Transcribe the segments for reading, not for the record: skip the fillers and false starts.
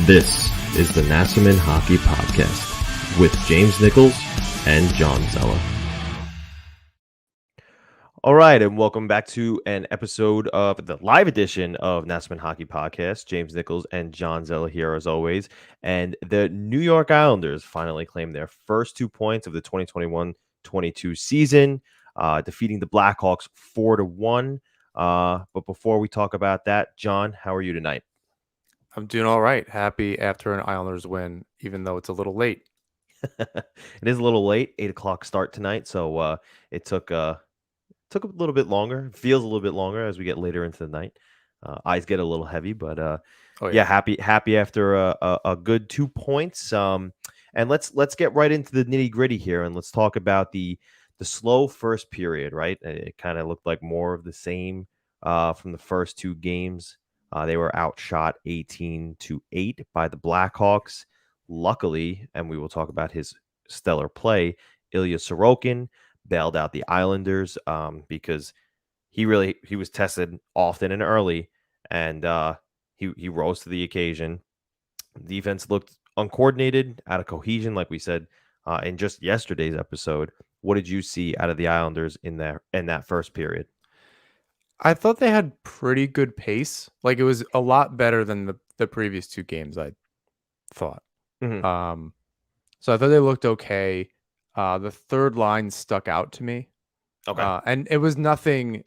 This is the Nasserman Hockey Podcast with James Nichols and John Zella. All right, and welcome back to an episode of the live edition of Nasserman Hockey Podcast. James Nichols and John Zella here as always. And the New York Islanders finally claimed their first 2 points of the 2021-22 season, defeating the Blackhawks 4-1. But before we talk about that, John, how are you tonight? I'm doing all right. Happy after an Islanders win, even though it's a little late. It is a little late, 8:00 start tonight, so it took a little bit longer. It feels a little bit longer as we get later into the night. Eyes get a little heavy, but yeah, happy after a good 2 points. And let's get right into the nitty gritty here, and let's talk about the slow first period. Right, it kind of looked like more of the same from the first two games. They were outshot 18-8 by the Blackhawks. Luckily, and we will talk about his stellar play, Ilya Sorokin bailed out the Islanders because he was tested often and early, and he rose to the occasion. Defense looked uncoordinated, out of cohesion, like we said in just yesterday's episode. What did you see out of the Islanders in that first period? I thought they had pretty good pace. Like, it was a lot better than the previous two games, I thought. Mm-hmm. So I thought they looked okay. The third line stuck out to me. Okay. And it was nothing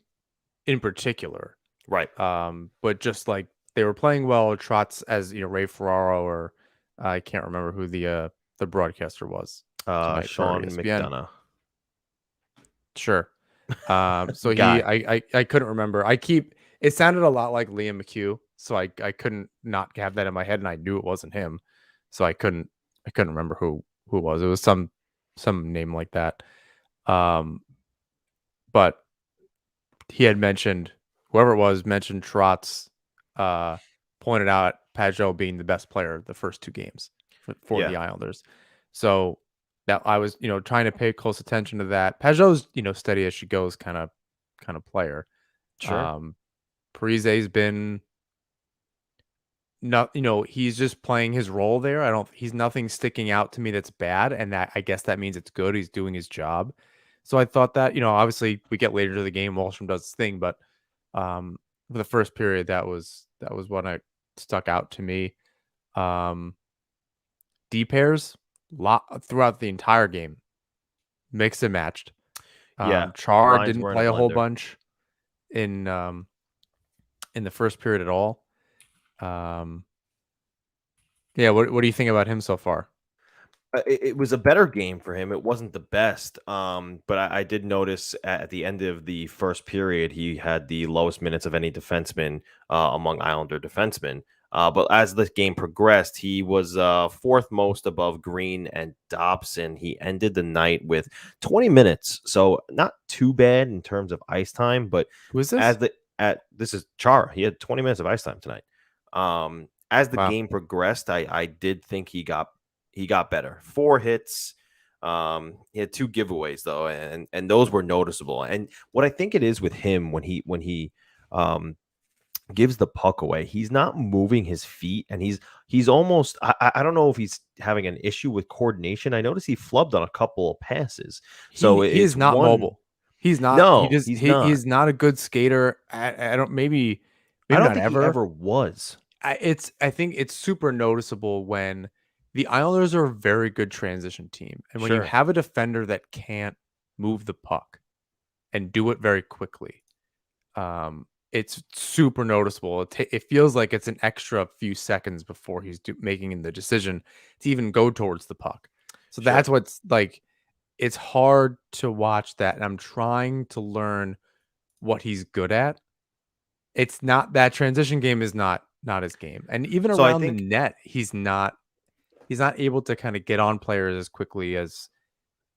in particular. Right. But just like they were playing well. Trotz, as Ray Ferraro, or I can't remember who the broadcaster was. Sean McDonough. Sure. So I couldn't remember. It sounded a lot like Liam McHugh, so I couldn't not have that in my head, and I knew it wasn't him, so I couldn't remember who it was. It was some name like that. But he had mentioned, whoever it was mentioned Trotz, pointed out Pajot being the best player the first two games for the Islanders. So that I was, trying to pay close attention to that. Pajot's, steady as she goes kind of player. Sure. Parise's been not, he's just playing his role there. He's nothing sticking out to me that's bad. And that, I guess that means it's good. He's doing his job. So I thought that, obviously we get later to the game, Wallstrom does his thing, but for the first period, that was what stuck out to me. D pairs throughout the entire game, mixed and matched. Char didn't play a whole bunch in the first period at all. What do you think about him so far? It was a better game for him. It wasn't the best, but I did notice at the end of the first period, he had the lowest minutes of any defenseman among Islander defensemen. But as the game progressed, he was fourth most above Green and Dobson. He ended the night with 20 minutes, so not too bad in terms of ice time. But who is this? This is Chara. He had 20 minutes of ice time tonight. As the game progressed, I did think he got better. 4 hits. He had 2 giveaways though, and those were noticeable. And what I think it is with him when he gives the puck away, he's not moving his feet, and he's almost I don't know if he's having an issue with coordination. I noticed he flubbed on a couple of passes. So he is not mobile. He's not. No, he's not a good skater. I don't. Maybe I don't not think ever. He ever was. I think it's super noticeable when the Islanders are a very good transition team, and when you have a defender that can't move the puck and do it very quickly, it's super noticeable. It feels like it's an extra few seconds before he's making the decision to even go towards the puck. So that's what's like. It's hard to watch that, and I'm trying to learn what he's good at. It's not that transition game is not his game, and even around the net, he's not able to kind of get on players as quickly as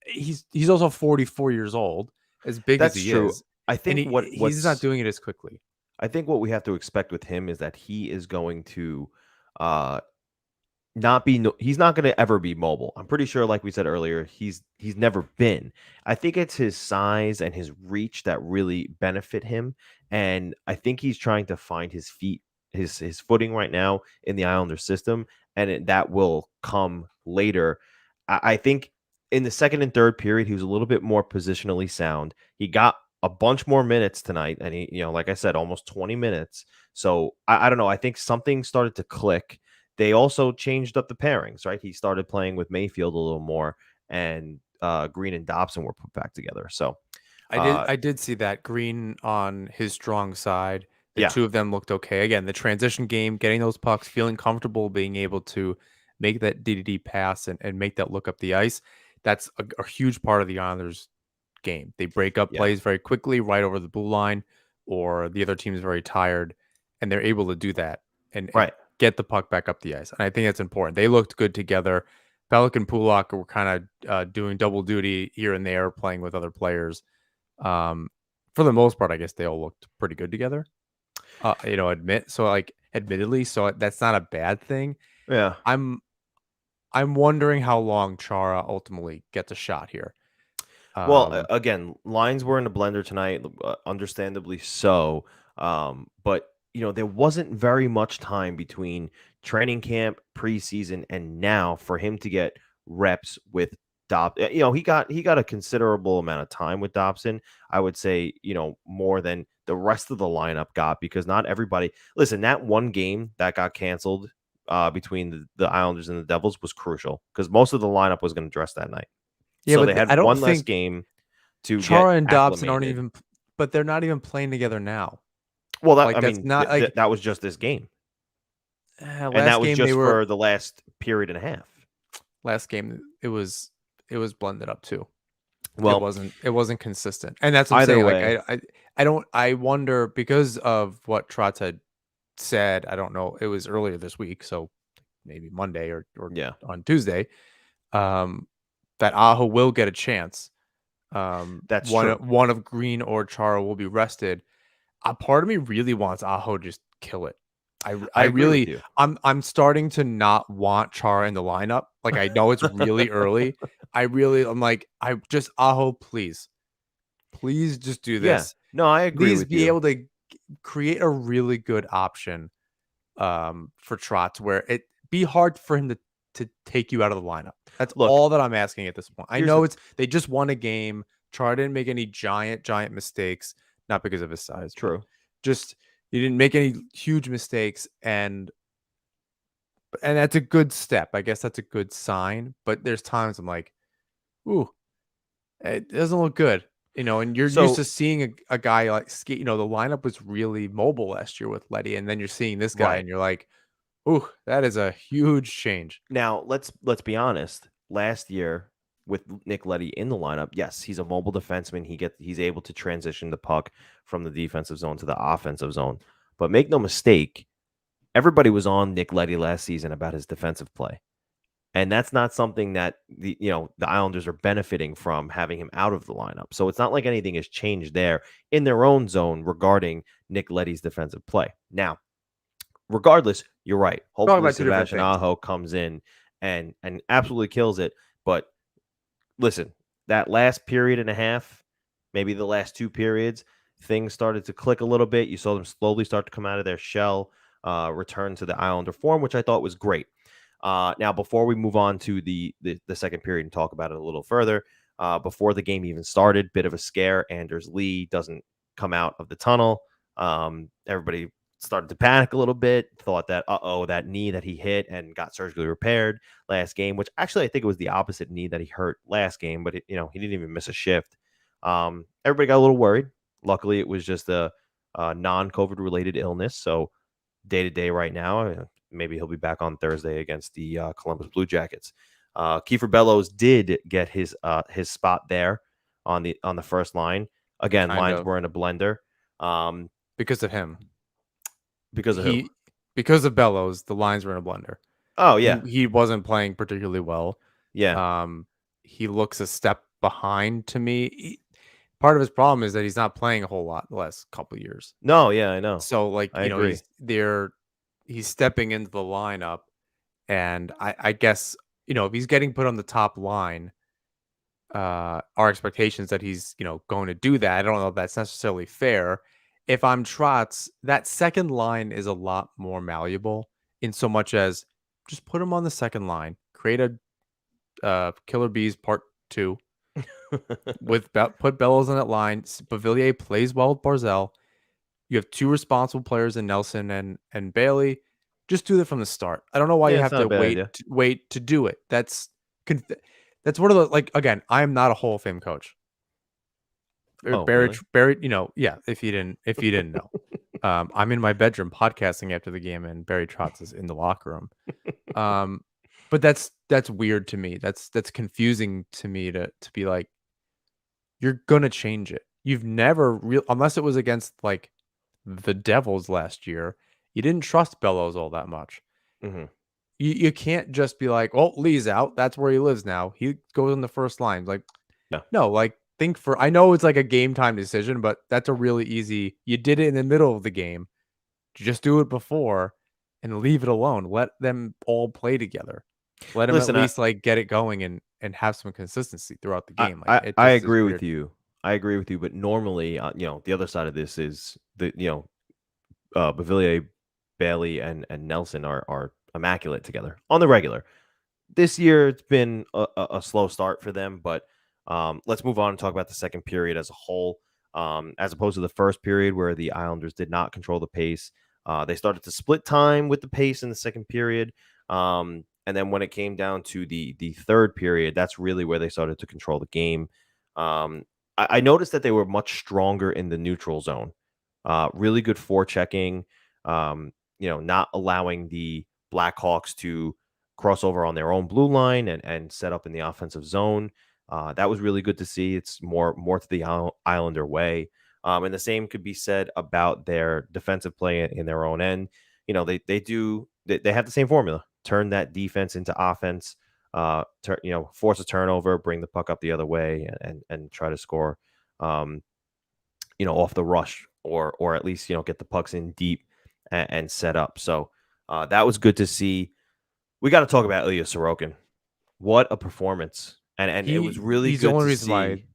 he's also 44 years old, as big as he is. I think he's not doing it as quickly. I think what we have to expect with him is that he is going to he's not going to ever be mobile. I'm pretty sure, like we said earlier, he's never been. I think it's his size and his reach that really benefit him, and I think he's trying to find his feet his footing right now in the Islanders system, and that will come later. I think in the second and third period, he was a little bit more positionally sound. He got a bunch more minutes tonight, and he, like I said, almost 20 minutes. So I don't know. I think something started to click. They also changed up the pairings, right? He started playing with Mayfield a little more, and Green and Dobson were put back together. So I did see that Green on his strong side. The yeah, two of them looked okay. Again, the transition game, getting those pucks, feeling comfortable, being able to make that DDD pass and make that look up the ice. That's a huge part of the Islanders game. They break up yeah, plays very quickly right over the blue line, or the other team is very tired, and they're able to do that and right. get the puck back up the ice. And I think that's important. They looked good together. Pellick and Pulak were kind of doing double duty here and there, playing with other players. Um, for the most part, I guess they all looked pretty good together. Admittedly, so that's not a bad thing. Yeah. I'm wondering how long Chara ultimately gets a shot here. Well, Um, again, lines were in a blender tonight, understandably so. But there wasn't very much time between training camp, preseason, and now for him to get reps with Dobson. He got a considerable amount of time with Dobson. I would say, more than the rest of the lineup got, because not everybody. Listen, that one game that got canceled between the Islanders and the Devils was crucial because most of the lineup was going to dress that night. yeah, So but they had I don't one less think game to get Chara and Dobson aren't acclimated. even, but they're not even playing together now. Well, Like that's not like that was just this game, and last that was game they just were for the last period and a half. last game it was blended up too. Well, It wasn't consistent. And that's what I'm either saying. Like way, I don't I wonder because of what Trotz had said, I don't know, it was earlier this week, so maybe Monday or yeah, on Tuesday, that Aho will get a chance. that's One true. one of Green or Chara will be rested. A part of me really wants Aho to just kill it. I I agree with really you. I'm starting to not want Chara in the lineup. Like I know it's really early. I'm like, I just Aho, please. Please just do Yeah, this. no, I agree Please with be you. able to create a really good option for Trotz where it be hard for him to take you out of the lineup. That's Look, all that I'm asking at this point. I here's know the it's they just won a game. Chara didn't make any giant mistakes, not because of his size, but true. just he didn't make any huge mistakes, and that's a good step. I guess that's a good sign. But there's times I'm like, ooh, it doesn't look good. And you're used So to seeing a guy like skate. The lineup was really mobile last year with Letty, and then you're seeing this guy, right and you're like, ooh, that is a huge change. now, let's be honest. Last year with Nick Leddy in the lineup, yes, he's a mobile defenseman. He's able to transition the puck from the defensive zone to the offensive zone. But make no mistake, everybody was on Nick Leddy last season about his defensive play. And that's not something that the Islanders are benefiting from having him out of the lineup. So it's not like anything has changed there in their own zone regarding Nick Leddy's defensive play. Now, regardless, you're right. Talking Hopefully about two different Sebastian things. Aho comes in and absolutely kills it. But listen, that last period and a half, maybe the last two periods, things started to click a little bit. You saw them slowly start to come out of their shell, return to the Islander form, which I thought was great. Now, before we move on to the second period and talk about it a little further, before the game even started, bit of a scare. Anders Lee doesn't come out of the tunnel. Everybody started to panic a little bit, thought that, that knee that he hit and got surgically repaired last game, which actually I think it was the opposite knee that he hurt last game, but he didn't even miss a shift. Everybody got a little worried. Luckily, it was just a non-COVID related illness. So day to day right now, maybe he'll be back on Thursday against the Columbus Blue Jackets. Kiefer Bellows did get his spot there on the first line. Again, Kind lines of were in a blender. because of him. Because of who? Because of Bellows, the lines were in a blender. Oh He yeah, he wasn't playing particularly well. yeah. He looks a step behind to me. Part of his problem is that he's not playing a whole lot the last couple of years. No, yeah, I know. So like, I agree. he's stepping into the lineup, and I guess, if he's getting put on the top line, our expectations that he's, going to do that. I don't know if that's necessarily fair. if I'm Trotz, that second line is a lot more malleable in so much as just put him on the second line, create a Killer Bees Part 2 put Bellows on that line. Pavilier plays well with Barzell. You have two responsible players in Nelson and Bailey. Just do that from the start. I don't know why you it's have not a to bad idea. wait to do it. That's one of the, like, again, I am not a Hall of Fame coach. Oh, really? Barry, yeah. If you didn't know, I'm in my bedroom podcasting after the game, and Barry Trotz is in the locker room. But that's weird to me. That's confusing to me to be like, you're gonna change it. You've never unless it was against like the Devils last year. You didn't trust Bellows all that much. Mm-hmm. You can't just be like, oh, Lee's out. That's where he lives now. He goes in the first line. Like, Yeah. no, like I know it's like a game time decision, but that's a really easy. You did it in the middle of the game. Just do it before and leave it alone. Let them all play together. Let them Listen, at least like get it going and have some consistency throughout the game. Like, it I just is agree with weird. you. I agree with you, but normally, the other side of this is Bavilier, Bailey, and Nelson are immaculate together on the regular. This year, it's been a slow start for them, but let's move on and talk about the second period as a whole, as opposed to the first period where the Islanders did not control the pace. They started to split time with the pace in the second period. And then when it came down to the third period, that's really where they started to control the game. I noticed that they were much stronger in the neutral zone. Really good forechecking. Not allowing the Blackhawks to cross over on their own blue line and set up in the offensive zone. That was really good to see. It's more to the Islander way. And the same could be said about their defensive play in their own end. They have the same formula. Turn that defense into offense. Force a turnover, bring the puck up the other way, and try to score. Off the rush, or at least get the pucks in deep and set up. So that was good to see. We got to talk about Ilya Sorokin. What a performance! And it was really He's the good only to reason why. see.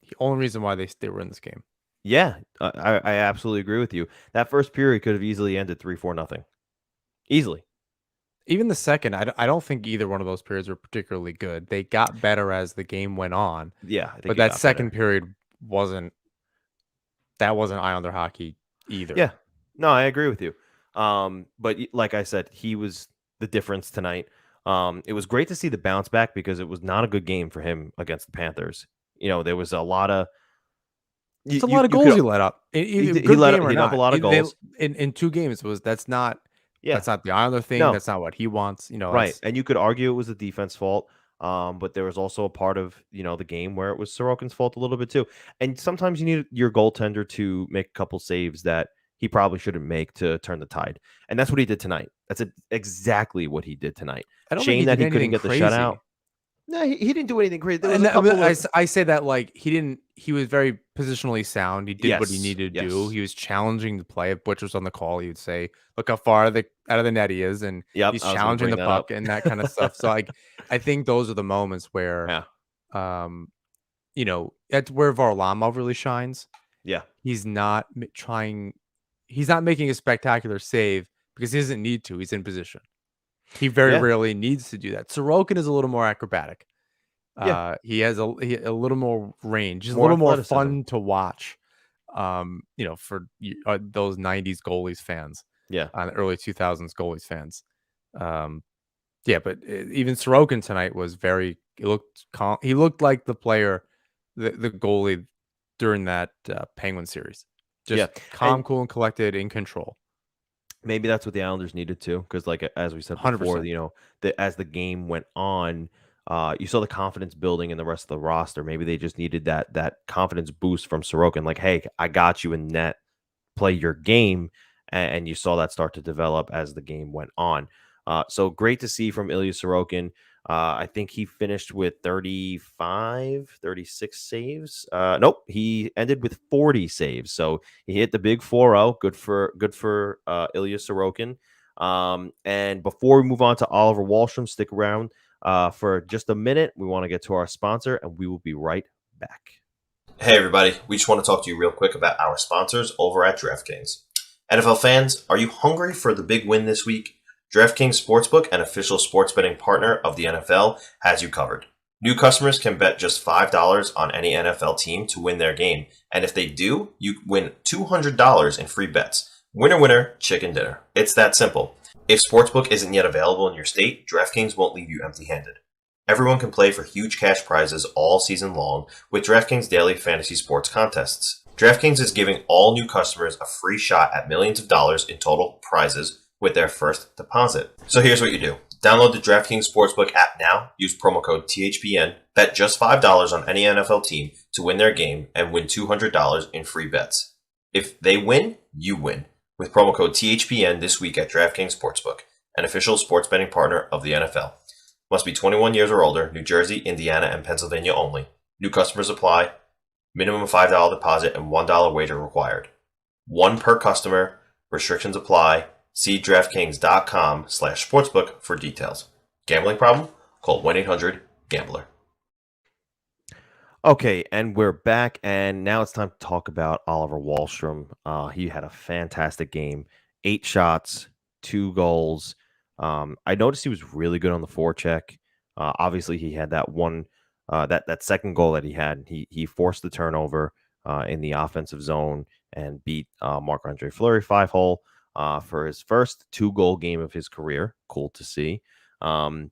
The only reason why they were in this game. Yeah, I absolutely agree with you. That first period could have easily ended 3-4-0. Easily. Even the second, I don't think either one of those periods were particularly good. They got better as the game went on. Yeah, I think but it that got second better. period wasn't Islander hockey either. Yeah, no, I agree with you. But like I said, he was the difference tonight. It was great to see the bounce back because it was not a good game for him against the Panthers. There was a lot of It's a lot of goals he let up. he Good let game or up a not. lot of goals. In 2 games that's not Yeah, the Islander thing. no, That's not what he wants. right. And you could argue it was the defense fault. But there was also a part of the game where it was Sorokin's fault a little bit too. And sometimes you need your goaltender to make a couple saves that he probably shouldn't make to turn the tide. And that's what he did tonight. That's exactly what he did tonight. I don't think Shame he that did he couldn't anything get the crazy. shutout. No, he didn't do anything crazy. There was And a couple I say that like he was very positionally sound. He did what he needed to do. Yes. He was challenging the play. If Butch was on the call, he would say, "Look how far out of the net he is," and Yep, he's I was gonna challenging bring the that puck up. and that kind of stuff. So like, I think those are the moments where, Yeah. that's where Varlamov really shines. Yeah. He's not He's not making a spectacular save because he doesn't need to. He's in position. He very Yeah. rarely needs to do that. Sorokin is a little more acrobatic. Yeah. He has a little more range. He's a More little more athleticism. fun to watch. For those '90s goalies fans, Yeah. the early 2000s goalies fans. Yeah, but even Sorokin tonight was very. He looked calm. He looked like the player, the goalie during that Penguin series. Just calm, And cool, and collected, in control. maybe that's what the Islanders needed to, because like as we said before, 100%. as the game went on, you saw the confidence building in the rest of the roster. Maybe they just needed that confidence boost from Sorokin. Like, hey, I got you in net. Play your game, and you saw that start to develop as the game went on. So great to see from Ilya Sorokin. I think he finished with 35, 36 saves. Nope, he ended with 40 saves. So he hit the big 4-0. Good for Ilya Sorokin. And before we move on to Oliver Wahlstrom, stick around for just a minute. We want to get to our sponsor, and we will be right back. Hey everybody, we just want to talk to you real quick about our sponsors over at DraftKings. NFL fans, are you hungry for the big win this week? DraftKings Sportsbook, an official sports betting partner of the NFL, has you covered. New customers can bet just $5 on any NFL team to win their game, and if they do, you win $200 in free bets. Winner, winner, chicken dinner. It's that simple. If Sportsbook isn't yet available in your state, DraftKings won't leave you empty-handed. Everyone can play for huge cash prizes all season long with DraftKings daily fantasy sports contests. DraftKings is giving all new customers a free shot at millions of dollars in total prizes with their first deposit. So here's what you do. Download the DraftKings Sportsbook app now, use promo code THPN, bet just $5 on any NFL team to win their game, and win $200 in free bets. If they win, you win with promo code THPN this week at DraftKings Sportsbook, an official sports betting partner of the NFL. Must be 21 years or older, New Jersey, Indiana, and Pennsylvania only. New customers apply. Minimum $5 deposit and $1 wager required. One per customer. Restrictions apply. See DraftKings.com/sportsbook for details. Gambling problem? Call 1-800-GAMBLER. Okay, and we're back, and now it's time to talk about Oliver Wahlstrom. He had a fantastic game. 8 shots, 2 goals. I noticed he was really good on the forecheck. Obviously, he had that one, that second goal that he had. He forced the turnover in the offensive zone and beat Marc-Andre Fleury 5-hole for his first 2-goal game of his career. Cool to see. And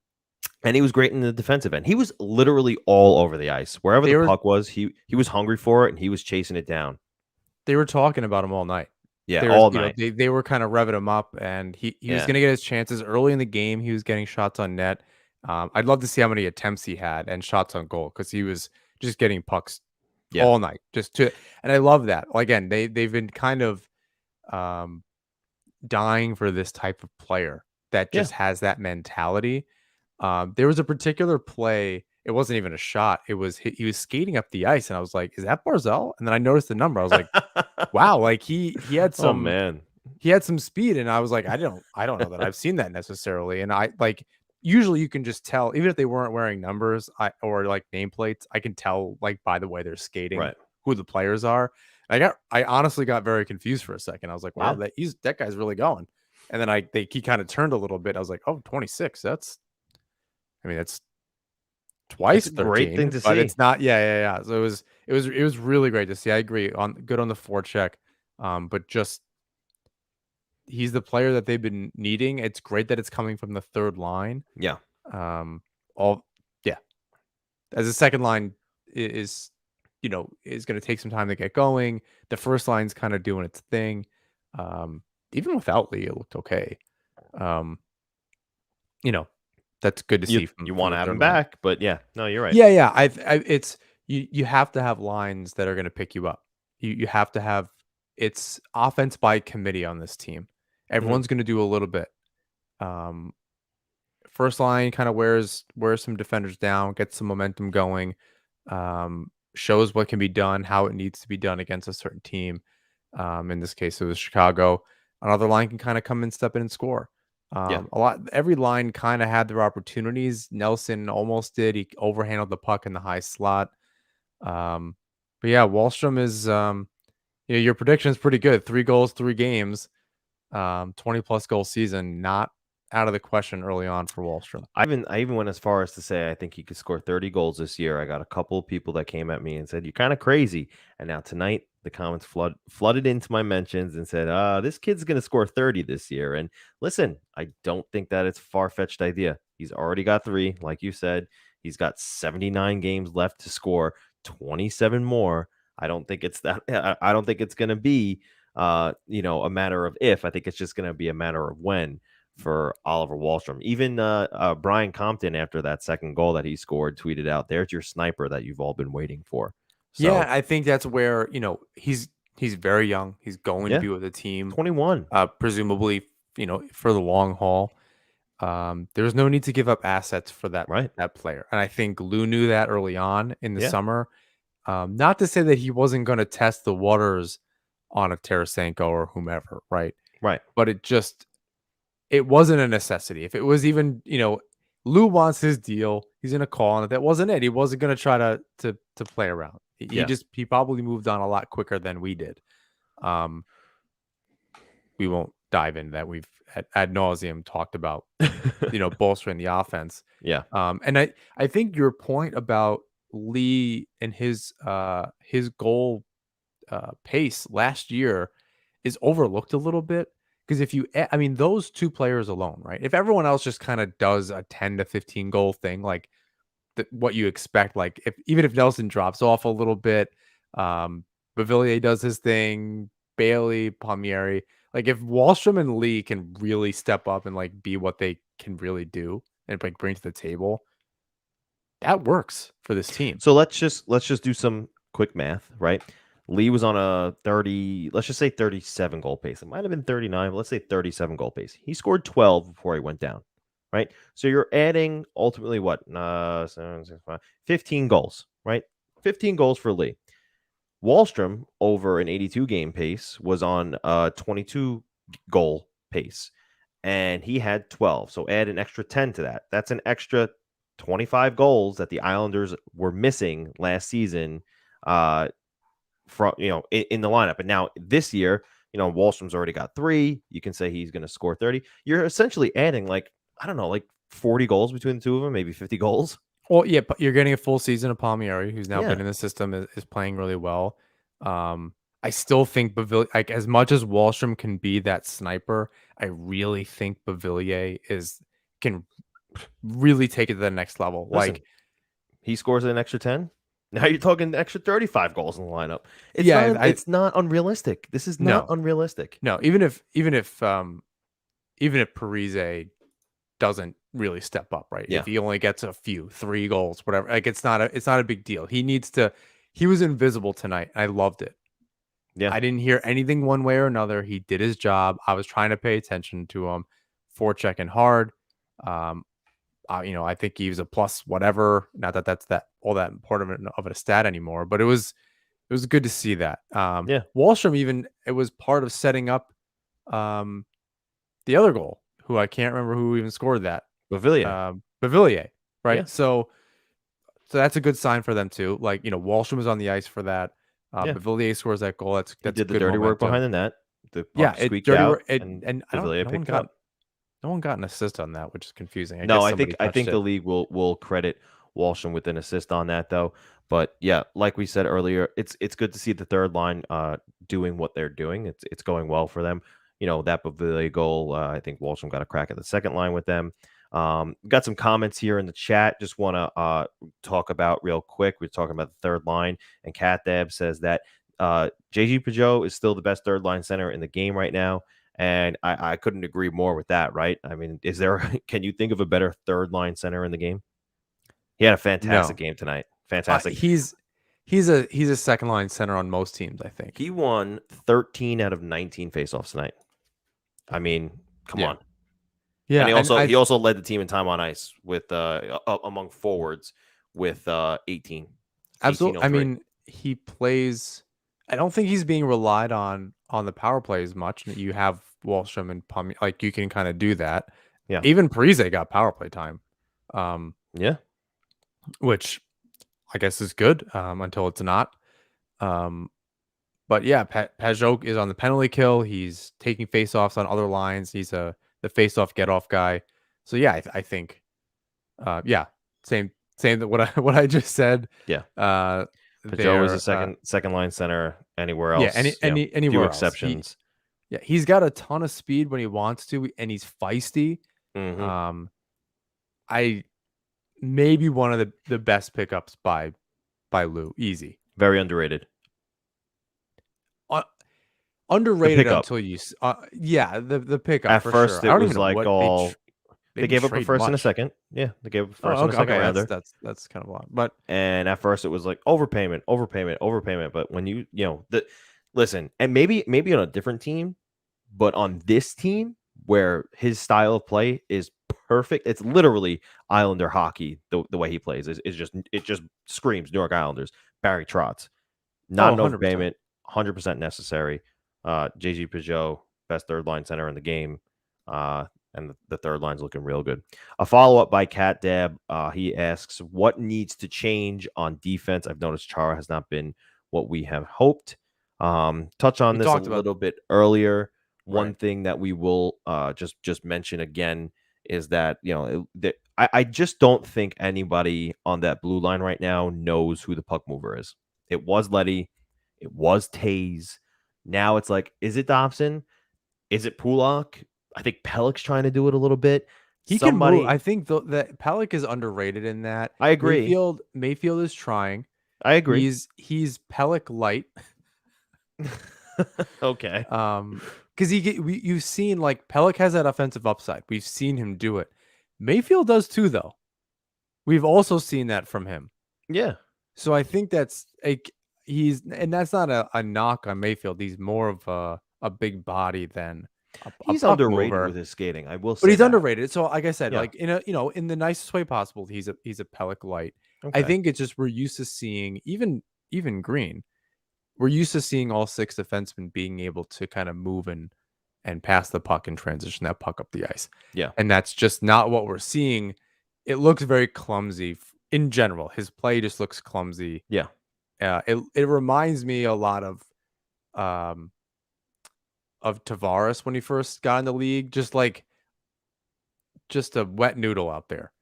he was great in the defensive end. He was literally all over the ice. Wherever the puck was, he was hungry for it, and he was chasing it down. They were talking about him all night. Yeah, all night. They were kind of revving him up, and he was going to get his chances early in the game. He was getting shots on net. I'd love to see how many attempts he had and shots on goal because he was just getting pucks all night. And I love that. Well, again, they've been kind of dying for this type of player that just has that mentality. There was a particular play. It wasn't even a shot. It was he was skating up the ice, and I was like, "Is that Barzal?" And then I noticed the number. I was like, "Wow!" Like he had some he had some speed, and I was like, "I don't know that I've seen that necessarily." And I like usually you can just tell, even if they weren't wearing numbers or like nameplates, I can tell like by the way they're skating who the players are. I honestly got very confused for a second. I was like, "Wow, that guy's really going." And then he kind of turned a little bit. I was like, "Oh, 26. That's twice 13, great thing to but see. it's not. Yeah. So it was really great to see. I agree. Good on the forecheck, but just he's the player that they've been needing. It's great that it's coming from the third line. Yeah. As a second line is going to take some time to get going. The first line's kind of doing its thing. Even without Lee, it looked okay. That's good to see. You want to have him back, but no, you're right. Yeah. It's you have to have lines that are going to pick you up. You have to have it's offense by committee on this team. Everyone's going to do a little bit. First line kind of wears some defenders down, gets some momentum going, shows what can be done, how it needs to be done against a certain team. In this case, it was Chicago. Another line can kind of come and step in and score. Every line kind of had their opportunities. Nelson almost did. He overhandled the puck in the high slot. But yeah, Wallstrom is your prediction is pretty good. 3 goals, 3 games, 20+ goal season, not out of the question early on for Wallstrom. I even went as far as to say I think he could score 30 goals this year. I got a couple of people that came at me and said, "You're kind of crazy." And now tonight the comments flooded into my mentions and said, this kid's going to score 30 this year. And listen, I don't think that it's a far-fetched idea. He's already got 3, like you said. He's got 79 games left to score 27 more. I don't think it's that. I don't think it's going to be, a matter of if. I think it's just going to be a matter of when for Oliver Wahlstrom. Even Brian Compton, after that second goal that he scored, tweeted out, "There's your sniper that you've all been waiting for." So, yeah, I think that's where he's very young. He's going to be with the team, 21, presumably, for the long haul. There's no need to give up assets for that player, and I think Lou knew that early on in the summer. Not to say that he wasn't going to test the waters on a Tarasenko or whomever, right? But it wasn't a necessity. If it was even, Lou wants his deal, he's going to call on it. That wasn't it. He wasn't going to try to play around. He probably moved on a lot quicker than we did. We won't dive into that. We've ad nauseum talked about, bolstering the offense. Yeah. And I think your point about Lee and his goal pace last year is overlooked a little bit, because those two players alone, right? If everyone else just kind of does a 10 to 15 goal thing, like what you expect, like even if Nelson drops off a little bit, Beauvillier does his thing, Bailey, Palmieri, like if Wallstrom and Lee can really step up and like be what they can really do and like bring to the table, that works for this team. So let's just do some quick math, right? Lee was on a 30, let's just say 37 goal pace. It might have been 39, but let's say 37 goal pace. He scored 12 before he went down, right? So you're adding ultimately what? 15 goals, right? 15 goals for Lee. Wallstrom, over an 82 game pace, was on a 22 goal pace, and he had 12. So add an extra 10 to that. That's an extra 25 goals that the Islanders were missing last season from in the lineup. And now this year, Wallstrom's already got 3. You can say he's going to score 30. You're essentially adding like 40 goals between the two of them, maybe 50 goals. Well, yeah, but you're getting a full season of Palmieri, who's now been in the system, is playing really well. I still think Beauvillier, like as much as Wallstrom can be that sniper, I really think Beauvillier can really take it to the next level. Listen, like he scores an extra 10. Now you're talking an extra 35 goals in the lineup. It's not unrealistic. This is not unrealistic. No, even if Parise doesn't really step up, right? Yeah. If he only gets a few 3 goals, whatever, like it's not a big deal. He was invisible tonight. I loved it. Yeah. I didn't hear anything one way or another. He did his job. I was trying to pay attention to him, forechecking hard. I think he was a plus whatever. Not that that's all that important of a stat anymore, but it was good to see that. Wallstrom, it was part of setting up the other goal, who I can't remember who even scored that. Beauvillier, right? Yeah. So that's a good sign for them too. Like, Wallstrom was on the ice for that. Beauvillier scores that goal. That's he did the good dirty work momentum. behind the net. The puck squeaked dirty out, work, and Beauvillier picked it up. No one got an assist on that, which is confusing. I think the league will credit Wallstrom with an assist on that, though. But yeah, like we said earlier, it's good to see the third line doing what they're doing. It's going well for them. That Beauvillier goal, I think Wallstrom got a crack at the second line with them. Got some comments here in the chat. Just want to talk about real quick. We're talking about the third line, and Cat Deb says that JG Pajot is still the best third line center in the game right now. And I couldn't agree more with that, right? I mean, can you think of a better third line center in the game? He had a fantastic game tonight. Fantastic. He's a second line center on most teams, I think. He won 13 out of 19 faceoffs tonight. I mean, come on. Yeah. And he also led the team in time on ice with among forwards with 18. Absolutely. I mean, he plays. I don't think he's being relied on the power play as much. You have Wallstrom and Palmieri, like you can kind of do that. Yeah. Even Parise got power play time. Which I guess is good until it's not. But yeah, Pajot is on the penalty kill. He's taking faceoffs on other lines. He's the faceoff get off guy. So yeah, I think, same that what I just said. Yeah. Pajot is a second line center anywhere else. Yeah, anywhere few else. exceptions. He's got a ton of speed when he wants to, and he's feisty. Mm-hmm. I maybe one of the best pickups by Lou. Easy. Very underrated. Underrated until you the pickup. At for first sure. it was like they gave up a first and a second. Yeah, they gave up a first and a second rounder. That's kind of a lot. And at first it was like overpayment. But when listen, and maybe on a different team, but on this team where his style of play is perfect, it's literally Islander hockey. The way he plays it just screams New York Islanders. Barry Trotz, not an overpayment, 100% necessary. JG Pajot, best third line center in the game. and the third line's looking real good. A follow-up by Cat Dab. He asks, what needs to change on defense? I've noticed Chara has not been what we have hoped. Touch on this a little bit earlier. One thing that we will just mention again is that, I just don't think anybody on that blue line right now knows who the puck mover is. It was Letty. It was Taze. Now it's like, is it Dobson? Is it Pulak? I think Pellick's trying to do it a little bit. He can move. I think that Pellick is underrated in that. I agree. Mayfield is trying. I agree. He's Pellick light. Okay. Because you've seen like Pellick has that offensive upside. We've seen him do it. Mayfield does too, though. We've also seen that from him. Yeah. So I think that's and that's not a knock on Mayfield. He's more of a big body than he's underrated with his skating. I will say, but he's underrated. So like I said, like in the nicest way possible, he's a Pellick light. Okay. I think it's just we're used to seeing even Green. We're used to seeing all 6 defensemen being able to kind of move and pass the puck and transition that puck up the ice. Yeah. And that's just not what we're seeing. It looks very clumsy in general. His play just looks clumsy. Yeah. It reminds me a lot of Tavares when he first got in the league. Just a wet noodle out there.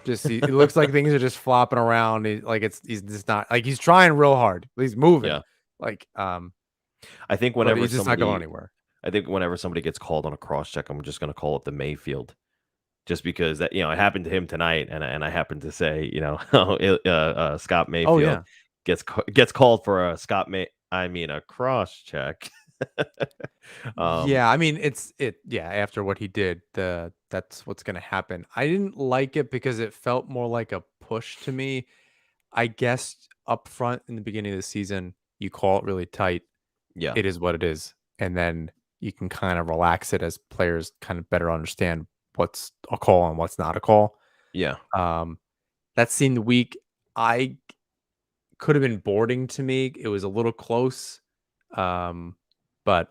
It looks like things are just flopping around. He's just not like he's trying real hard. He's moving. Yeah. I think whenever he's just not going anywhere. I think whenever somebody gets called on a cross check, I'm just going to call it the Mayfield, just because that it happened to him tonight, and I happened to say Scott Mayfield gets called for a a cross check. Yeah, I mean after what he did, that's what's going to happen. I didn't like it because it felt more like a push to me. I guess up front in the beginning of the season, you call it really tight. Yeah, it is what it is, and then you can kind of relax it as players kind of better understand what's a call and what's not a call. Yeah. That seemed weak. I could have been boarding to me. It was a little close. But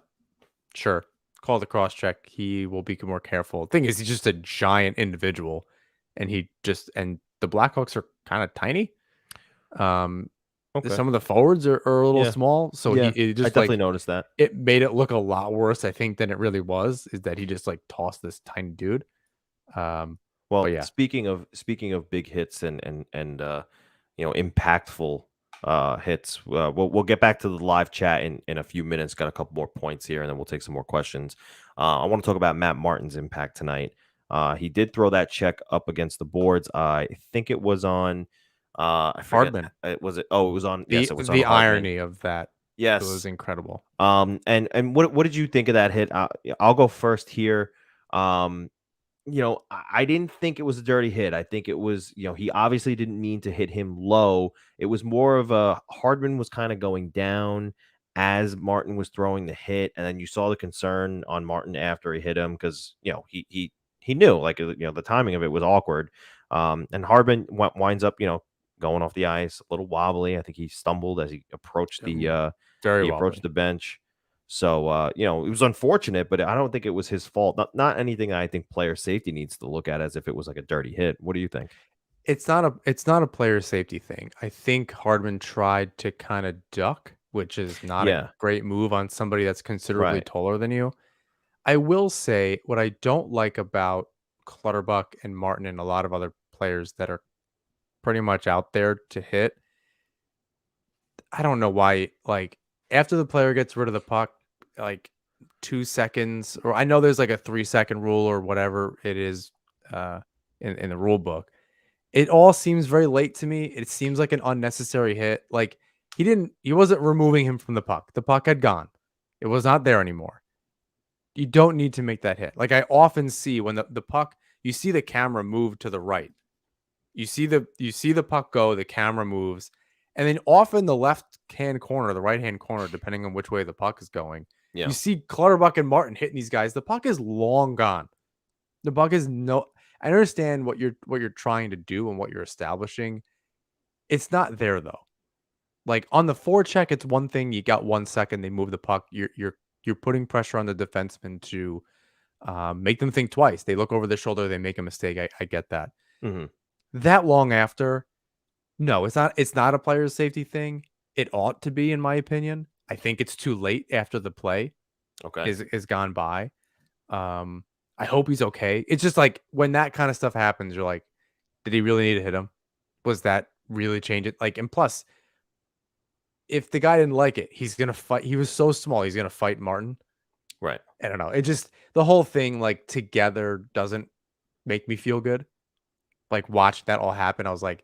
sure, call the cross check. He will be more careful. The thing is, he's just a giant individual, and the Blackhawks are kind of tiny. Okay. Some of the forwards are a little small, so I definitely noticed that. It made it look a lot worse, I think, than it really was. Is that he just tossed this tiny dude? Speaking of big hits and impactful hits, we'll get back to the live chat in a few minutes. Got a couple more points here, and then we'll take some more questions. I want to talk about Matt Martin's impact tonight. He did throw that check up against the boards. I think it was on Hardman. It was on. Yes, it was the irony of that. Yes, it was incredible. And what did you think of that hit? I'll go first here. I didn't think it was a dirty hit. I think it was, he obviously didn't mean to hit him low. It was more of a Hardman was kind of going down as Martin was throwing the hit, and then you saw the concern on Martin after he hit him because he knew the timing of it was awkward. And Hardman winds up going off the ice a little wobbly. I think he stumbled as he approached approached the bench. So, it was unfortunate, but I don't think it was his fault. Not anything I think player safety needs to look at as if it was like a dirty hit. What do you think? It's not a player safety thing. I think Hardman tried to kind of duck, which is not a great move on somebody that's considerably taller than you. I will say what I don't like about Clutterbuck and Martin and a lot of other players that are pretty much out there to hit. I don't know why, after the player gets rid of the puck, 2 seconds, or I know there's a 3-second rule or whatever it is in the rule book. It all seems very late to me. It seems like an unnecessary hit. He wasn't removing him from the puck. The puck had gone. It was not there anymore. You don't need to make that hit. I often see when the puck, you see the camera move to the right. You see the puck go, the camera moves, and then often the left-hand corner, the right-hand corner, depending on which way the puck is going, you see Clutterbuck and Martin hitting these guys. The puck is long gone. The puck is I understand what you're trying to do and what you're establishing. It's not there though. On the forecheck, it's one thing. You got 1 second. They move the puck. You're putting pressure on the defenseman to make them think twice. They look over their shoulder, they make a mistake. I get that. Mm-hmm. That long after, no, it's not. It's not a player's safety thing. It ought to be, in my opinion. I think it's too late after the play is gone by. I hope he's okay. It's just like when that kind of stuff happens, you're like, did he really need to hit him? Was that really change it? Like, and plus, if the guy didn't like it, he's gonna fight. He was so small, he's gonna fight Martin. Right. I don't know. It just the whole thing like together doesn't make me feel good. Like watch that all happen. I was like,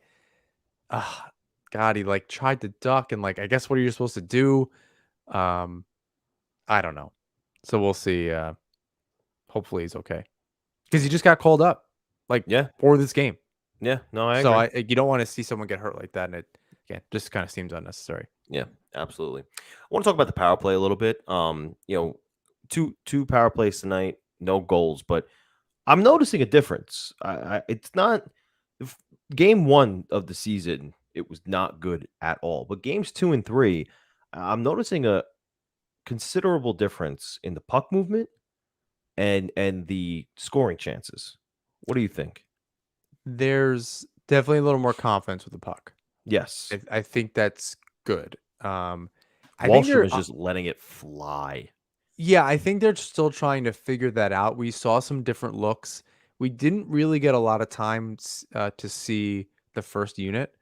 ah, God, he like tried to duck and like I guess what are you supposed to do? I don't know. So we'll see. Hopefully he's okay. Because he just got called up like for this game. Yeah, no, I agree. You don't want to see someone get hurt like that, and it again just kind of seems unnecessary. Yeah, absolutely. I want to talk about the power play a little bit. Two power plays tonight, no goals, but I'm noticing a difference. It's not game 1 of the season. It was not good at all, but games 2 and 3, I'm noticing a considerable difference in the puck movement and the scoring chances. What do you think? There's definitely a little more confidence with the puck. Yes, I think that's good. Wallstrom is just letting it fly. Yeah, I think they're still trying to figure that out. We saw some different looks. We didn't really get a lot of time to see the first unit.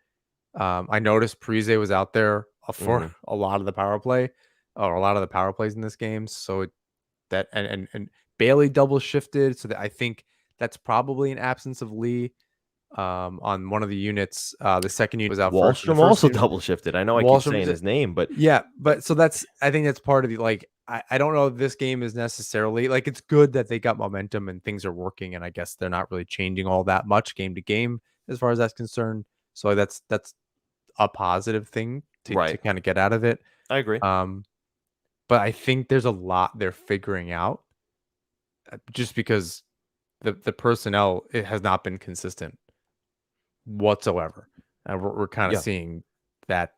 I noticed Parise was out there for a lot of the power play, or a lot of the power plays in this game. So that and Bailey double shifted. So that I think that's probably an absence of Lee on one of the units. The second unit was out first. Wallstrom also double shifted. I know I keep saying his name, but yeah, so I think that's part of the like. I don't know if this game is necessarily like it's good that they got momentum and things are working, and I guess they're not really changing all that much game to game as far as that's concerned. So that's a positive thing to kind of get out of it. I agree. But I think there's a lot they're figuring out just because the personnel it has not been consistent whatsoever, and we're kind of seeing that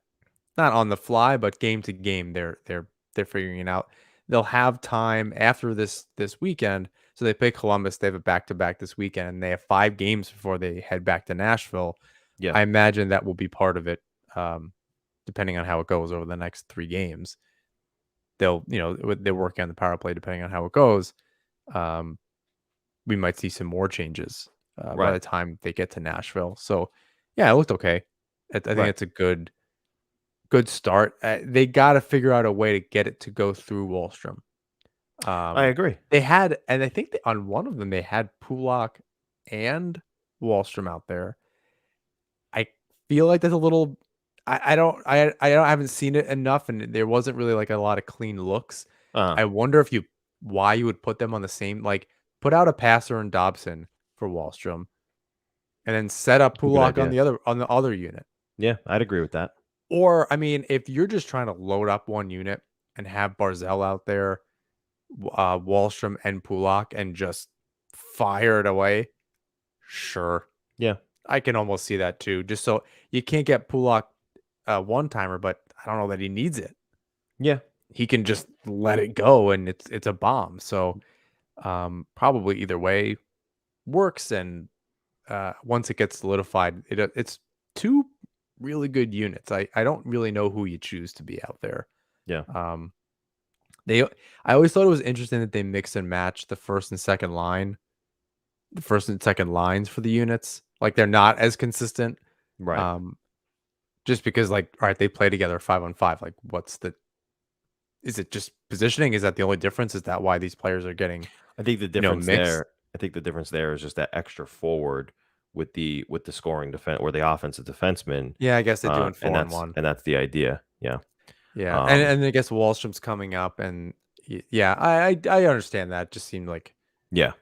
not on the fly, but game to game they're figuring it out. They'll have time after this weekend. So they play Columbus. They have a back-to-back this weekend. And they have 5 games before they head back to Nashville. Yeah, I imagine that will be part of it, depending on how it goes over the next 3 games. They're working on the power play depending on how it goes. We might see some more changes by the time they get to Nashville. So, yeah, it looked okay. I think it's a good start. They got to figure out a way to get it to go through Wallstrom. I agree. They had, and I think on one of them they had Pulock and Wallstrom out there. I feel like that's a little. I haven't seen it enough, and there wasn't really like a lot of clean looks. I wonder why you would put them on the same, like put out a passer and Dobson for Wallstrom, and then set up Pulock on the other unit. Yeah, I'd agree with that. Or, I mean, if you're just trying to load up one unit and have Barzell out there, Wallstrom and Pulock, and just fire it away, sure. Yeah. I can almost see that too. Just so you can't get Pulock one-timer, but I don't know that he needs it. Yeah. He can just let it go, and it's a bomb. So probably either way works, and once it gets solidified, it's 2 really good units. I don't really know who you choose to be out there. Yeah. I always thought it was interesting that they mix and match the first and second lines for the units. Like they're not as consistent. Right. Just because like, all right, they play together 5-on-5. Like is it just positioning? Is that the only difference? Is that why these players are getting I think the difference there is just that extra forward with the scoring defense or the offensive defenseman. Yeah, I guess they're doing 4-on-1. And that's the idea. Yeah. Yeah. And I guess Wallstrom's coming up, and yeah, I understand that. It just seemed like I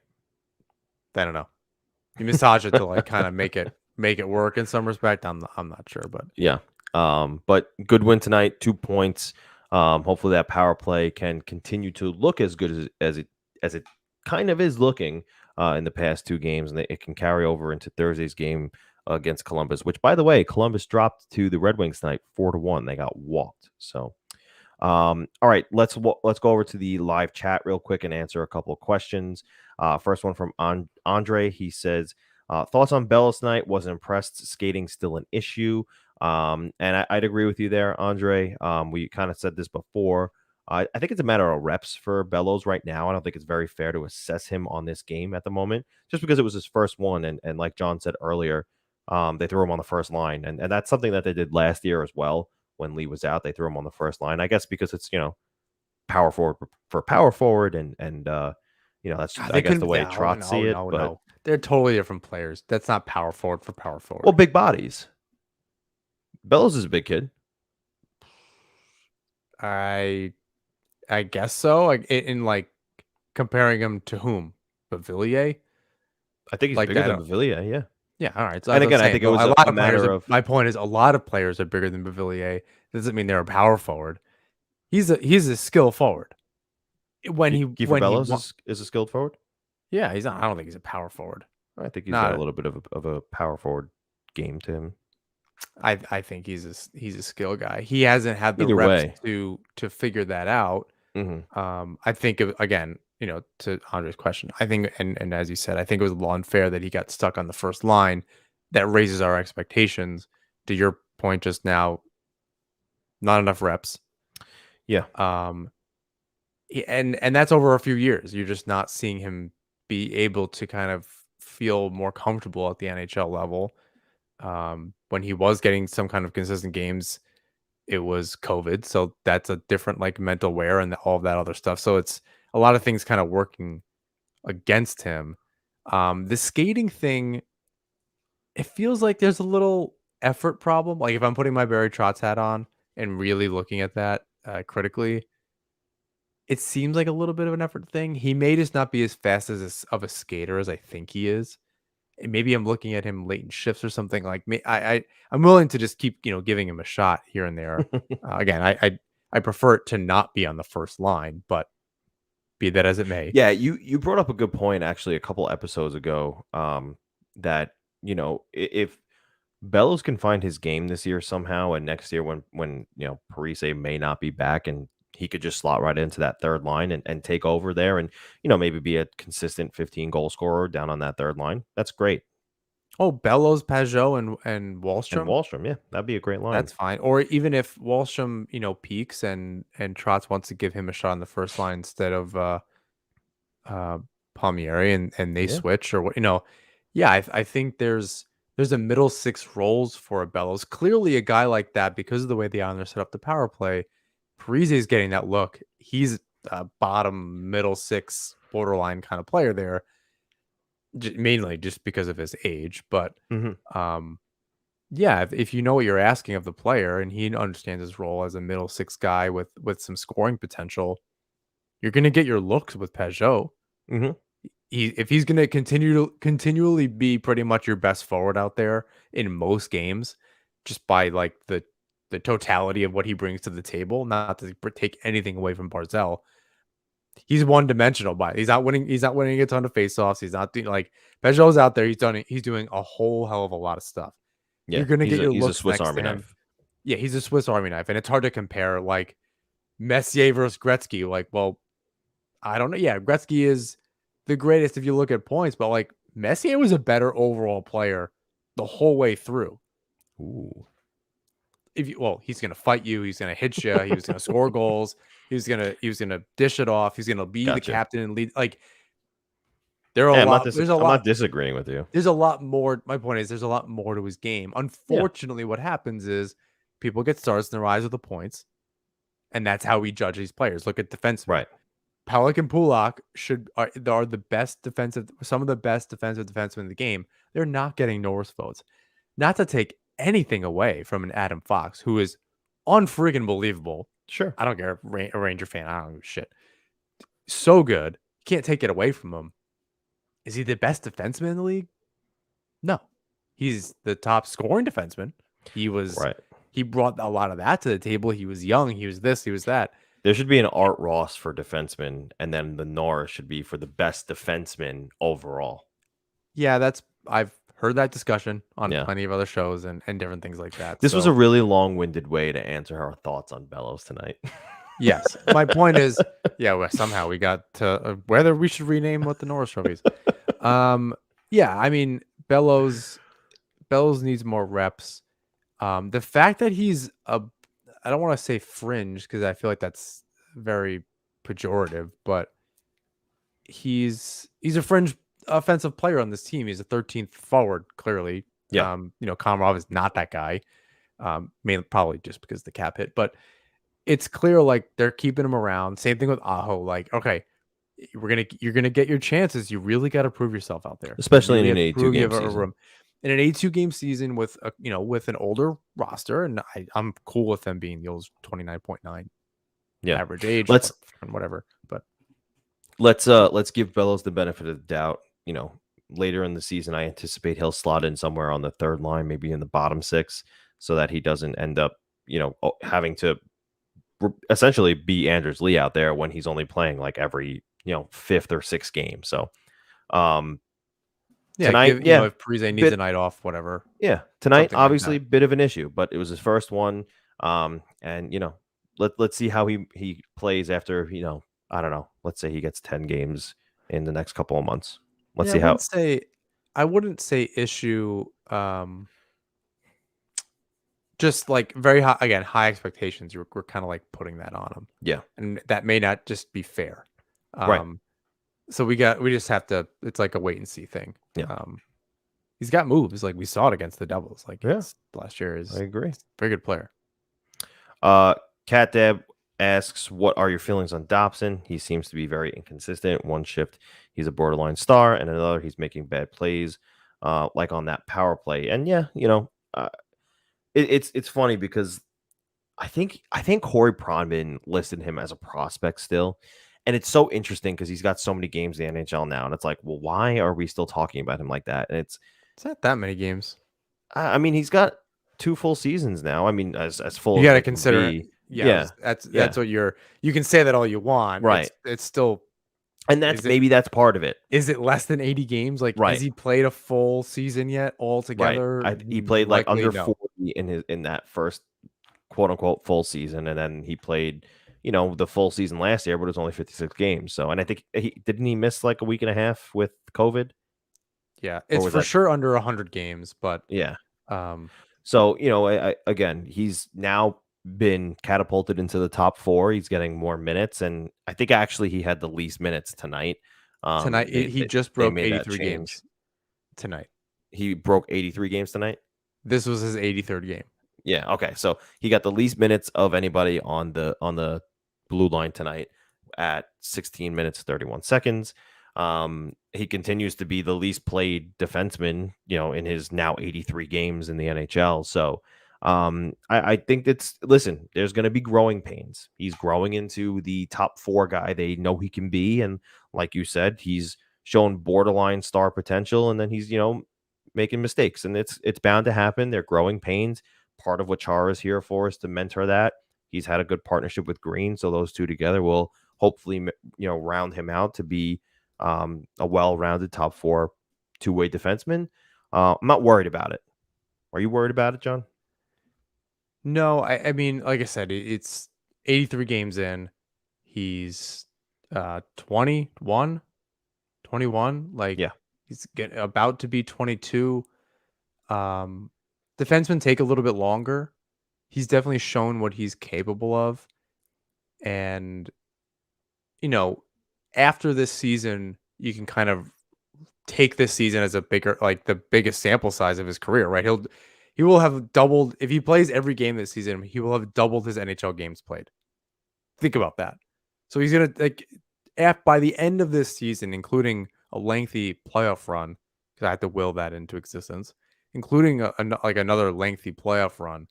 don't know. You massage it to like kind of make it work in some respect. I'm not sure, but yeah. But good win tonight, 2 points. Hopefully that power play can continue to look as good as it kind of is looking in the past 2 games, and it can carry over into Thursday's game against Columbus, which, by the way, Columbus dropped to the Red Wings tonight 4-1. They got walked. So All right, let's go over to the live chat real quick and answer a couple of questions. First one from Andre. He says, thoughts on Bellows tonight? Wasn't impressed. Skating still an issue. And I'd agree with you there, Andre. We kind of said this before. I think it's a matter of reps for Bellows right now. I don't think it's very fair to assess him on this game at the moment, just because it was his first one. And like John said earlier, they threw him on the first line. And that's something that they did last year as well. When Lee was out, they threw him on the first line. I guess because it's, power forward for power forward. And that's, I guess, the way Trotz see it. But they're totally different players. That's not power forward for power forward. Well, big bodies. Bellows is a big kid. I guess so. Like in like comparing him to whom? Bavillier? I think he's bigger than Bavillier, yeah. Yeah, all right. So and again, I think it was a matter of... My point is, a lot of players are bigger than Bavillier. Doesn't mean they're a power forward. He's a skill forward. Kiefer Bellows is a skilled forward? Yeah, he's not. I don't think he's a power forward. I think he's got a little bit of a power forward game to him. I think he's a skill guy. He hasn't had the reps to figure that out. Mm-hmm. I think again, to Andre's question, I think, and as you said, I think it was a little unfair that he got stuck on the first line. That raises our expectations. To your point just now, not enough reps. Yeah. And that's over a few years. You're just not seeing him be able to kind of feel more comfortable at the NHL level. When he was getting some kind of consistent games, it was COVID. So that's a different like mental wear and all of that other stuff. So it's a lot of things kind of working against him. The skating thing, it feels like there's a little effort problem. Like if I'm putting my Barry Trotz hat on and really looking at that critically, it seems like a little bit of an effort thing. He may just not be as fast of a skater as I think he is. And maybe I'm looking at him late in shifts or something. Like me, I'm willing to just keep giving him a shot here and there. Again, I prefer it to not be on the first line, but be that as it may. Yeah, you brought up a good point actually a couple episodes ago. That if Bellows can find his game this year somehow, and next year when Parise may not be back, and he could just slot right into that third line and take over there, and maybe be a consistent 15 goal scorer down on that third line. That's great. Oh, Bellows, Pajot, and Wallstrom. And Wallstrom, yeah, that'd be a great line. That's fine. Or even if Wallstrom, peaks and Trotz wants to give him a shot on the first line instead of Palmieri, and they switch or what, yeah, I think there's a middle six roles for a Bellows. Clearly, a guy like that, because of the way the Islanders set up the power play, Parise is getting that look. He's a bottom middle six borderline kind of player there, mainly just because of his age. But yeah, if you know what you're asking of the player and he understands his role as a middle six guy with some scoring potential, you're going to get your looks with Pajot. If he's going to continually be pretty much your best forward out there in most games, just by like the totality of what he brings to the table, not to take anything away from Barzal. He's one dimensional, but he's not winning a ton of faceoffs. He's not doing like Pajot's out there. He's doing a whole hell of a lot of stuff. Yeah, you're gonna get your looks a Swiss next Army to him. knife. Yeah, he's a Swiss Army knife, and it's hard to compare like Messier versus Gretzky. Like, well, I don't know. Yeah, Gretzky is the greatest if you look at points, but like Messier was a better overall player the whole way through. Ooh. He's gonna fight you. He's gonna hit you. He was gonna score goals. He was gonna dish it off. He's gonna be the captain and lead. Like there are a lot. I'm not disagreeing with you. There's a lot more. My point is, there's a lot more to his game. Unfortunately, what happens is people get stars in their eyes with the points, and that's how we judge these players. Look at defensemen. Right. Pelech and Pulak are the best some of the best defensive defensemen in the game. They're not getting Norris votes. Not to take anything away from an Adam Fox, who is unfreaking believable. Sure. I don't care. A Ranger fan. I don't give a shit. So good. You can't take it away from him. Is he the best defenseman in the league? No. He's the top scoring defenseman. He was right. He brought a lot of that to the table. He was young. He was this. He was that. There should be an Art Ross for defenseman, and then the Norris should be for the best defenseman overall. Yeah, I've heard that discussion on plenty of other shows and different things like that. This was a really long-winded way to answer our thoughts on Bellows tonight. Yes. My point is, well, somehow we got to whether we should rename what the Norris Trophy is. Yeah, I mean, Bellows needs more reps. The fact that he's I don't want to say fringe because I feel like that's very pejorative, but he's a fringe offensive player on this team. He's a 13th forward, clearly. Yeah. Komarov is not that guy. Mainly probably just because of the cap hit, but it's clear like they're keeping him around. Same thing with Aho. Like, okay, you're gonna get your chances. You really got to prove yourself out there, Especially in an 82 game a season. room. In an 82 game season with with an older roster, and I'm cool with them being the old 29.9 average age, whatever. But let's give Bellows the benefit of the doubt. Later in the season, I anticipate he'll slot in somewhere on the third line, maybe in the bottom six, so that he doesn't end up, having to essentially be Anders Lee out there when he's only playing like every, fifth or sixth game. So, tonight, if Parise needs a night off, whatever. Yeah, tonight obviously a bit of an issue, but it was his first one. And let's see how he plays after, I don't know. Let's say he gets 10 games in the next couple of months. Let's see how. I wouldn't say issue. Just like very high, again, high expectations. We're kind of like putting that on him. Yeah, and that may not just be fair. Right. So we just have to. It's like a wait and see thing. Yeah. He's got moves. Like we saw it against the Devils. Like last year I agree. Very good player. Cat Deb asks, what are your feelings on Dobson? He seems to be very inconsistent. One shift, he's a borderline star, and another, he's making bad plays, like on that power play. And it's funny because I think Corey Pronman listed him as a prospect still. And it's so interesting because he's got so many games in the NHL now. And it's like, well, why are we still talking about him like that? And it's not that many games. I mean, he's got 2 full seasons now. I mean, as full. You got to consider. That's what you can say that all you want. Right. It's still. And maybe that's part of it. Is it less than 80 games? Like, has he played a full season yet altogether? Right. He played like under 40 in that first quote unquote full season. And then he played, the full season last year, but it was only 56 games. So, and I think didn't he miss like a week and a half with COVID? Yeah, it's for sure under 100 games, but yeah. So, again, he's now been catapulted into the top 4. He's getting more minutes, and I think actually he had the least minutes tonight. He just broke 83 games tonight. He broke 83 games tonight. This was his 83rd game. Yeah. Okay. So he got the least minutes of anybody on the blue line tonight at 16 minutes 31 seconds. He continues to be the least played defenseman, in his now 83 games in the NHL. So I think listen, there's going to be growing pains. He's growing into the top 4 guy they know he can be. And like you said, he's shown borderline star potential, and then he's, making mistakes, and it's bound to happen. They're growing pains. Part of what Chara is here for is to mentor that. He's had a good partnership with Green, so those two together will hopefully, round him out to be a well-rounded top 4 two-way defenseman. I'm not worried about it. Are you worried about it, John? No, I mean, like I said, it's 83 games in. He's 21. Like, yeah, he's about to be 22. Defensemen take a little bit longer. He's definitely shown what he's capable of. And, after this season, you can kind of take this season as the biggest sample size of his career, right? He will have doubled, if he plays every game this season, he will have doubled his NHL games played. Think about that. So he's going to, by the end of this season, including a lengthy playoff run, because I had to will that into existence, including another lengthy playoff run,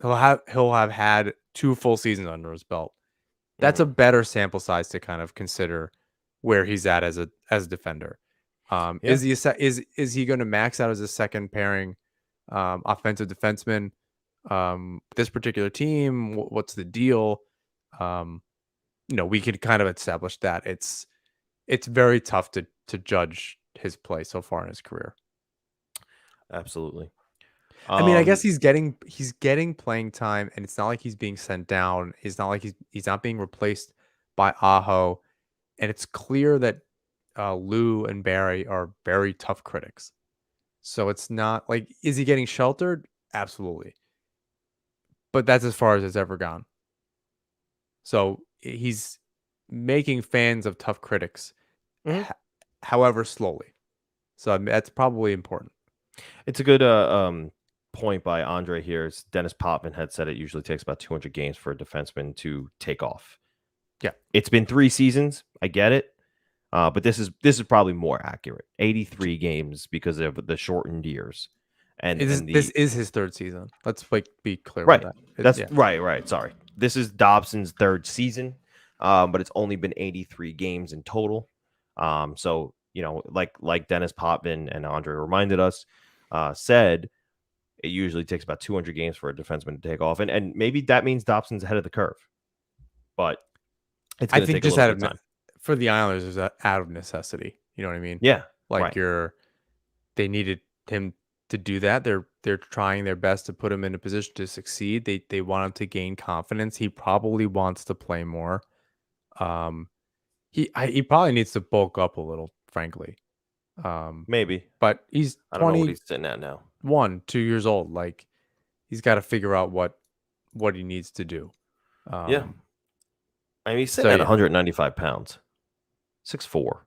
he'll have had 2 full seasons under his belt. That's a better sample size to kind of consider where he's at as a defender. Is he going to max out as a second pairing offensive defenseman? This particular team, what's the deal? We could kind of establish that. It's very tough to judge his play so far in his career. Absolutely. I mean, I guess he's getting playing time, and it's not like he's being sent down. It's not like he's not being replaced by Aho, and it's clear that Lou and Barry are very tough critics. So it's not like, is he getting sheltered? Absolutely, but that's as far as it's ever gone. So he's making fans of tough critics, however slowly. So that's probably important. It's a good point by Andre here. Dennis Potvin had said it usually takes about 200 games for a defenseman to take off. Yeah, it's been 3 seasons. I get it, but this is probably more accurate. 83 games because of the shortened years. And this is his 3rd season. Let's be clear right. about that. That's right. Sorry, this is Dobson's 3rd season, but it's only been 83 games in total. So like Dennis Potvin and Andre reminded us, said it usually takes about 200 games for a defenseman to take off, and maybe that means Dobson's ahead of the curve, but it's going to take a little bit of time. For the Islanders, is out of necessity. You know what I mean? Yeah, like they needed him to do that. They're trying their best to put him in a position to succeed. They want him to gain confidence. He probably wants to play more. He probably needs to bulk up a little, frankly. Maybe, but he's 20. I don't know what he's sitting at now. 2 years old. Like, he's got to figure out what he needs to do. Yeah, I mean, he's sitting at 195 pounds, 6'4". All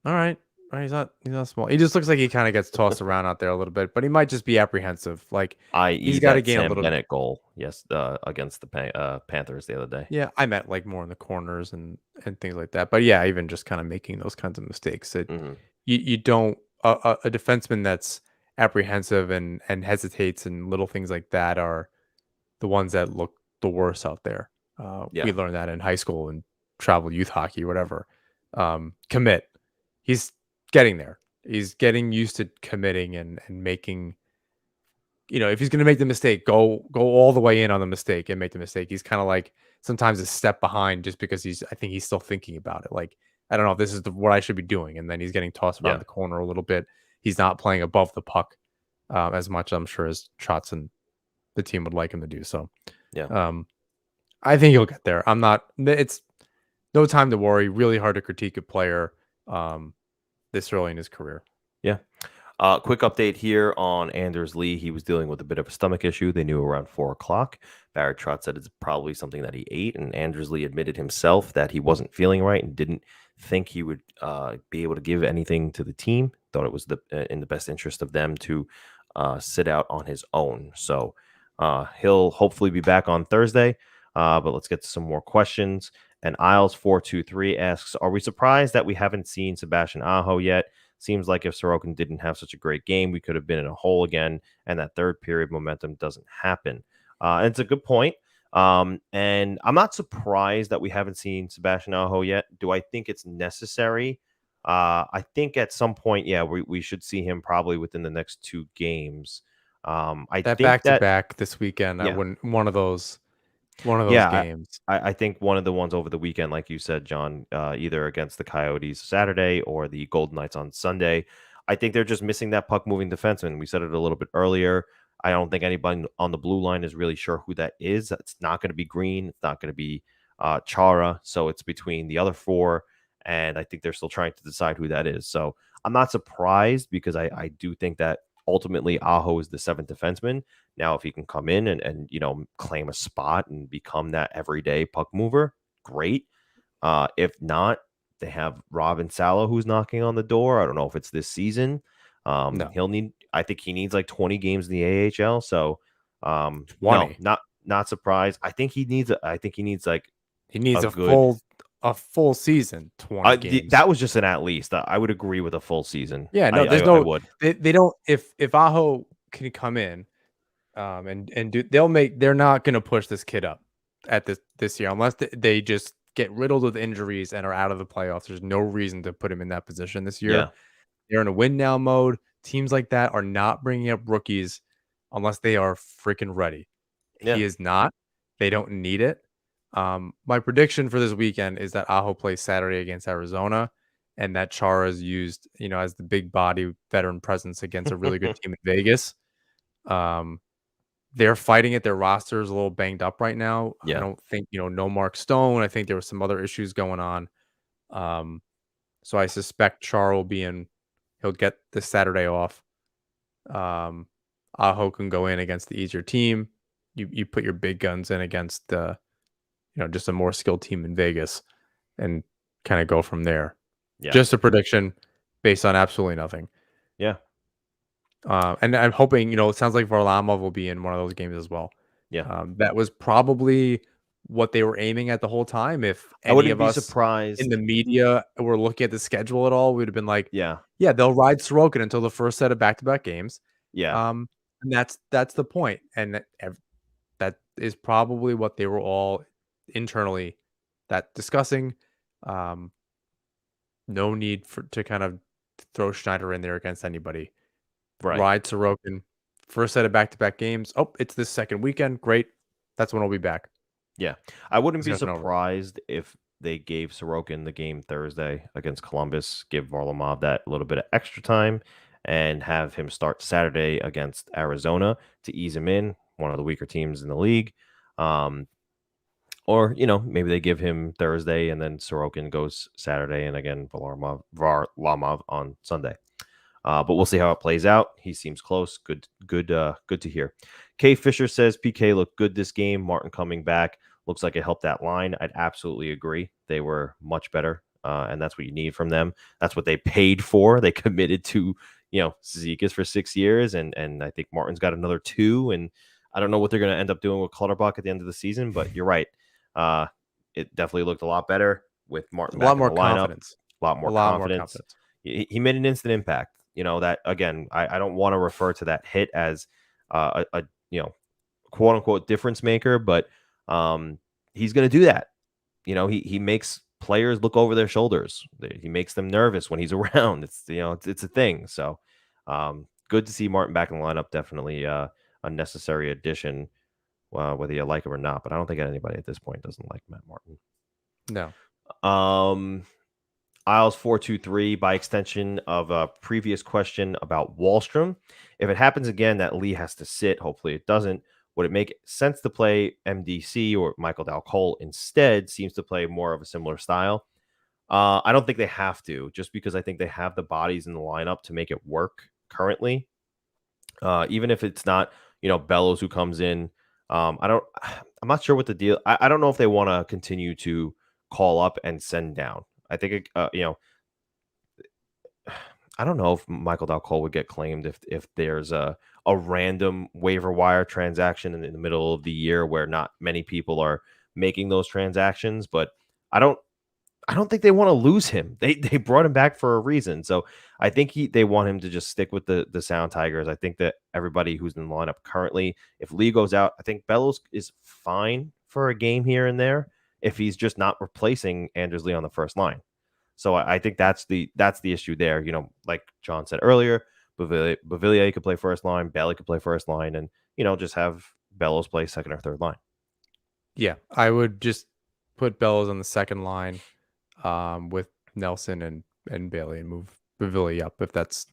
right. He's not small. He just looks like he kind of gets tossed around out there a little bit, but he might just be apprehensive. Like, he's got to gain a little Bennett goal, yes, against the Panthers the other day. Yeah, I meant like more in the corners and things like that. But yeah, even just kind of making those kinds of mistakes. You don't a defenseman that's apprehensive and hesitates and little things like that are the ones that look the worst out there. We learned that in high school and travel youth hockey, whatever. Commit. He's getting there. He's getting used to committing and making, if he's going to make the mistake, go all the way in on the mistake and make the mistake. He's kind of like sometimes a step behind just because I think he's still thinking about it. Like, I don't know if this is what I should be doing. And then he's getting tossed around the corner a little bit. He's not playing above the puck as much, I'm sure, as Trotz and the team would like him to do. So, I think he'll get there. It's no time to worry. Really hard to critique a player this early in his career. Yeah. Quick update here on Anders Lee. He was dealing with a bit of a stomach issue. They knew around 4 o'clock. Barry Trotz said it's probably something that he ate, and Anders Lee admitted himself that he wasn't feeling right and didn't think he would be able to give anything to the team. Thought it was in the best interest of them to sit out on his own. So he'll hopefully be back on Thursday. But let's get to some more questions. And Isles423 asks, are we surprised that we haven't seen Sebastian Aho yet? Seems like if Sorokin didn't have such a great game, we could have been in a hole again, and that third period momentum doesn't happen. And it's a good point. And I'm not surprised that we haven't seen Sebastian Aho yet. Do I think it's necessary? I think at some point, we should see him probably within the next 2 games. I think back-to-back this weekend, I wouldn't one of those games. I think one of the ones over the weekend, like you said, John, either against the Coyotes Saturday or the Golden Knights on Sunday. I think they're just missing that puck-moving defenseman. We said it a little bit earlier. I don't think anybody on the blue line is really sure who that is. It's not going to be Green. It's not going to be Chara. So it's between the other 4, and I think they're still trying to decide who that is. So I'm not surprised because I do think that ultimately Aho is the 7th defenseman. Now, if he can come in and claim a spot and become that everyday puck mover, great. If not, they have Robin Salo who's knocking on the door. I don't know if it's this season. No. I think he needs like 20 games in the AHL. So 20. No, not surprised. I think he needs a full season, 20 games. That was just an at least. I would agree with a full season. Yeah, no, I would. They don't. If Aho can come in, and do, they're not going to push this kid up at this year unless they just get riddled with injuries and are out of the playoffs. There's no reason to put him in that position this year. They're in a win now mode. Teams like that are not bringing up rookies unless they are freaking ready. He is not. They don't need it. My prediction for this weekend is that Aho plays Saturday against Arizona, and that Chara is used, as the big body veteran presence against a really good team in Vegas. They're fighting it. Their roster is a little banged up right now. I Yeah. don't think, no Mark Stone. I think there were some other issues going on. So I suspect Char he'll get this Saturday off. Aho can go in against the easier team. You put your big guns in against just a more skilled team in Vegas and kind of go from there. Yeah. Just a prediction based on absolutely nothing. Yeah. And I'm hoping, it sounds like Varlamov will be in one of those games as well. Yeah. That was probably what they were aiming at the whole time. If I any wouldn't of be us surprised. in the media were looking at the schedule at all, we'd have been like, yeah, they'll ride Sorokin until the first set of back-to-back games. Yeah. And that's the point. And that is probably what they were all internally discussing. No need to kind of throw Schneider in there against anybody. Right. Ride Sorokin. First set of back-to-back games. Oh, it's this second weekend. Great. That's when I'll be back. Yeah. I wouldn't be Discussion over. surprised if they gave Sorokin the game Thursday against Columbus, give Varlamov that little bit of extra time, and have him start Saturday against Arizona to ease him in, one of the weaker teams in the league. Or, maybe they give him Thursday and then Sorokin goes Saturday and again Varlamov on Sunday. But we'll see how it plays out. He seems close. Good to hear. Kay Fisher says PK looked good this game. Martin coming back looks like it helped that line. I'd absolutely agree. They were much better, and that's what you need from them. That's what they paid for. They committed to, Zizekas for 6 years, and I think Martin's got another 2. And I don't know what they're going to end up doing with Clutterbuck at the end of the season, but you're right. It definitely looked a lot better with Martin back in the lineup. Confidence. A lot more confidence. He made an instant impact. That again, I don't want to refer to that hit as a quote unquote difference maker, but he's going to do that. He makes players look over their shoulders. He makes them nervous when he's around. It's it's a thing. So good to see Martin back in the lineup. Definitely a necessary addition, whether you like him or not. But I don't think anybody at this point doesn't like Matt Martin. No. Isles 423 by extension of a previous question about Wallstrom. If it happens again that Lee has to sit, hopefully it doesn't, would it make sense to play MDC or Michael Dalcole instead? Seems to play more of a similar style. I don't think they have to, just because I think they have the bodies in the lineup to make it work currently. Even if it's not, Bellows who comes in. I'm not sure what the deal. I don't know if they want to continue to call up and send down. I think, I don't know if Michael Dalcole would get claimed if there's a random waiver wire transaction in the middle of the year where not many people are making those transactions. But I don't think they want to lose him. They brought him back for a reason. So I think they want him to just stick with the Sound Tigers. I think that everybody who's in the lineup currently, if Lee goes out, I think Bellows is fine for a game here and there if he's just not replacing Anders Lee on the first line. So I think that's the issue there. Like John said earlier, Beauvillier could play first line, Bailey could play first line, and just have Bellows play second or third line. Yeah, I would just put Bellows on the second line with Nelson and Bailey and move Beauvillier up if that's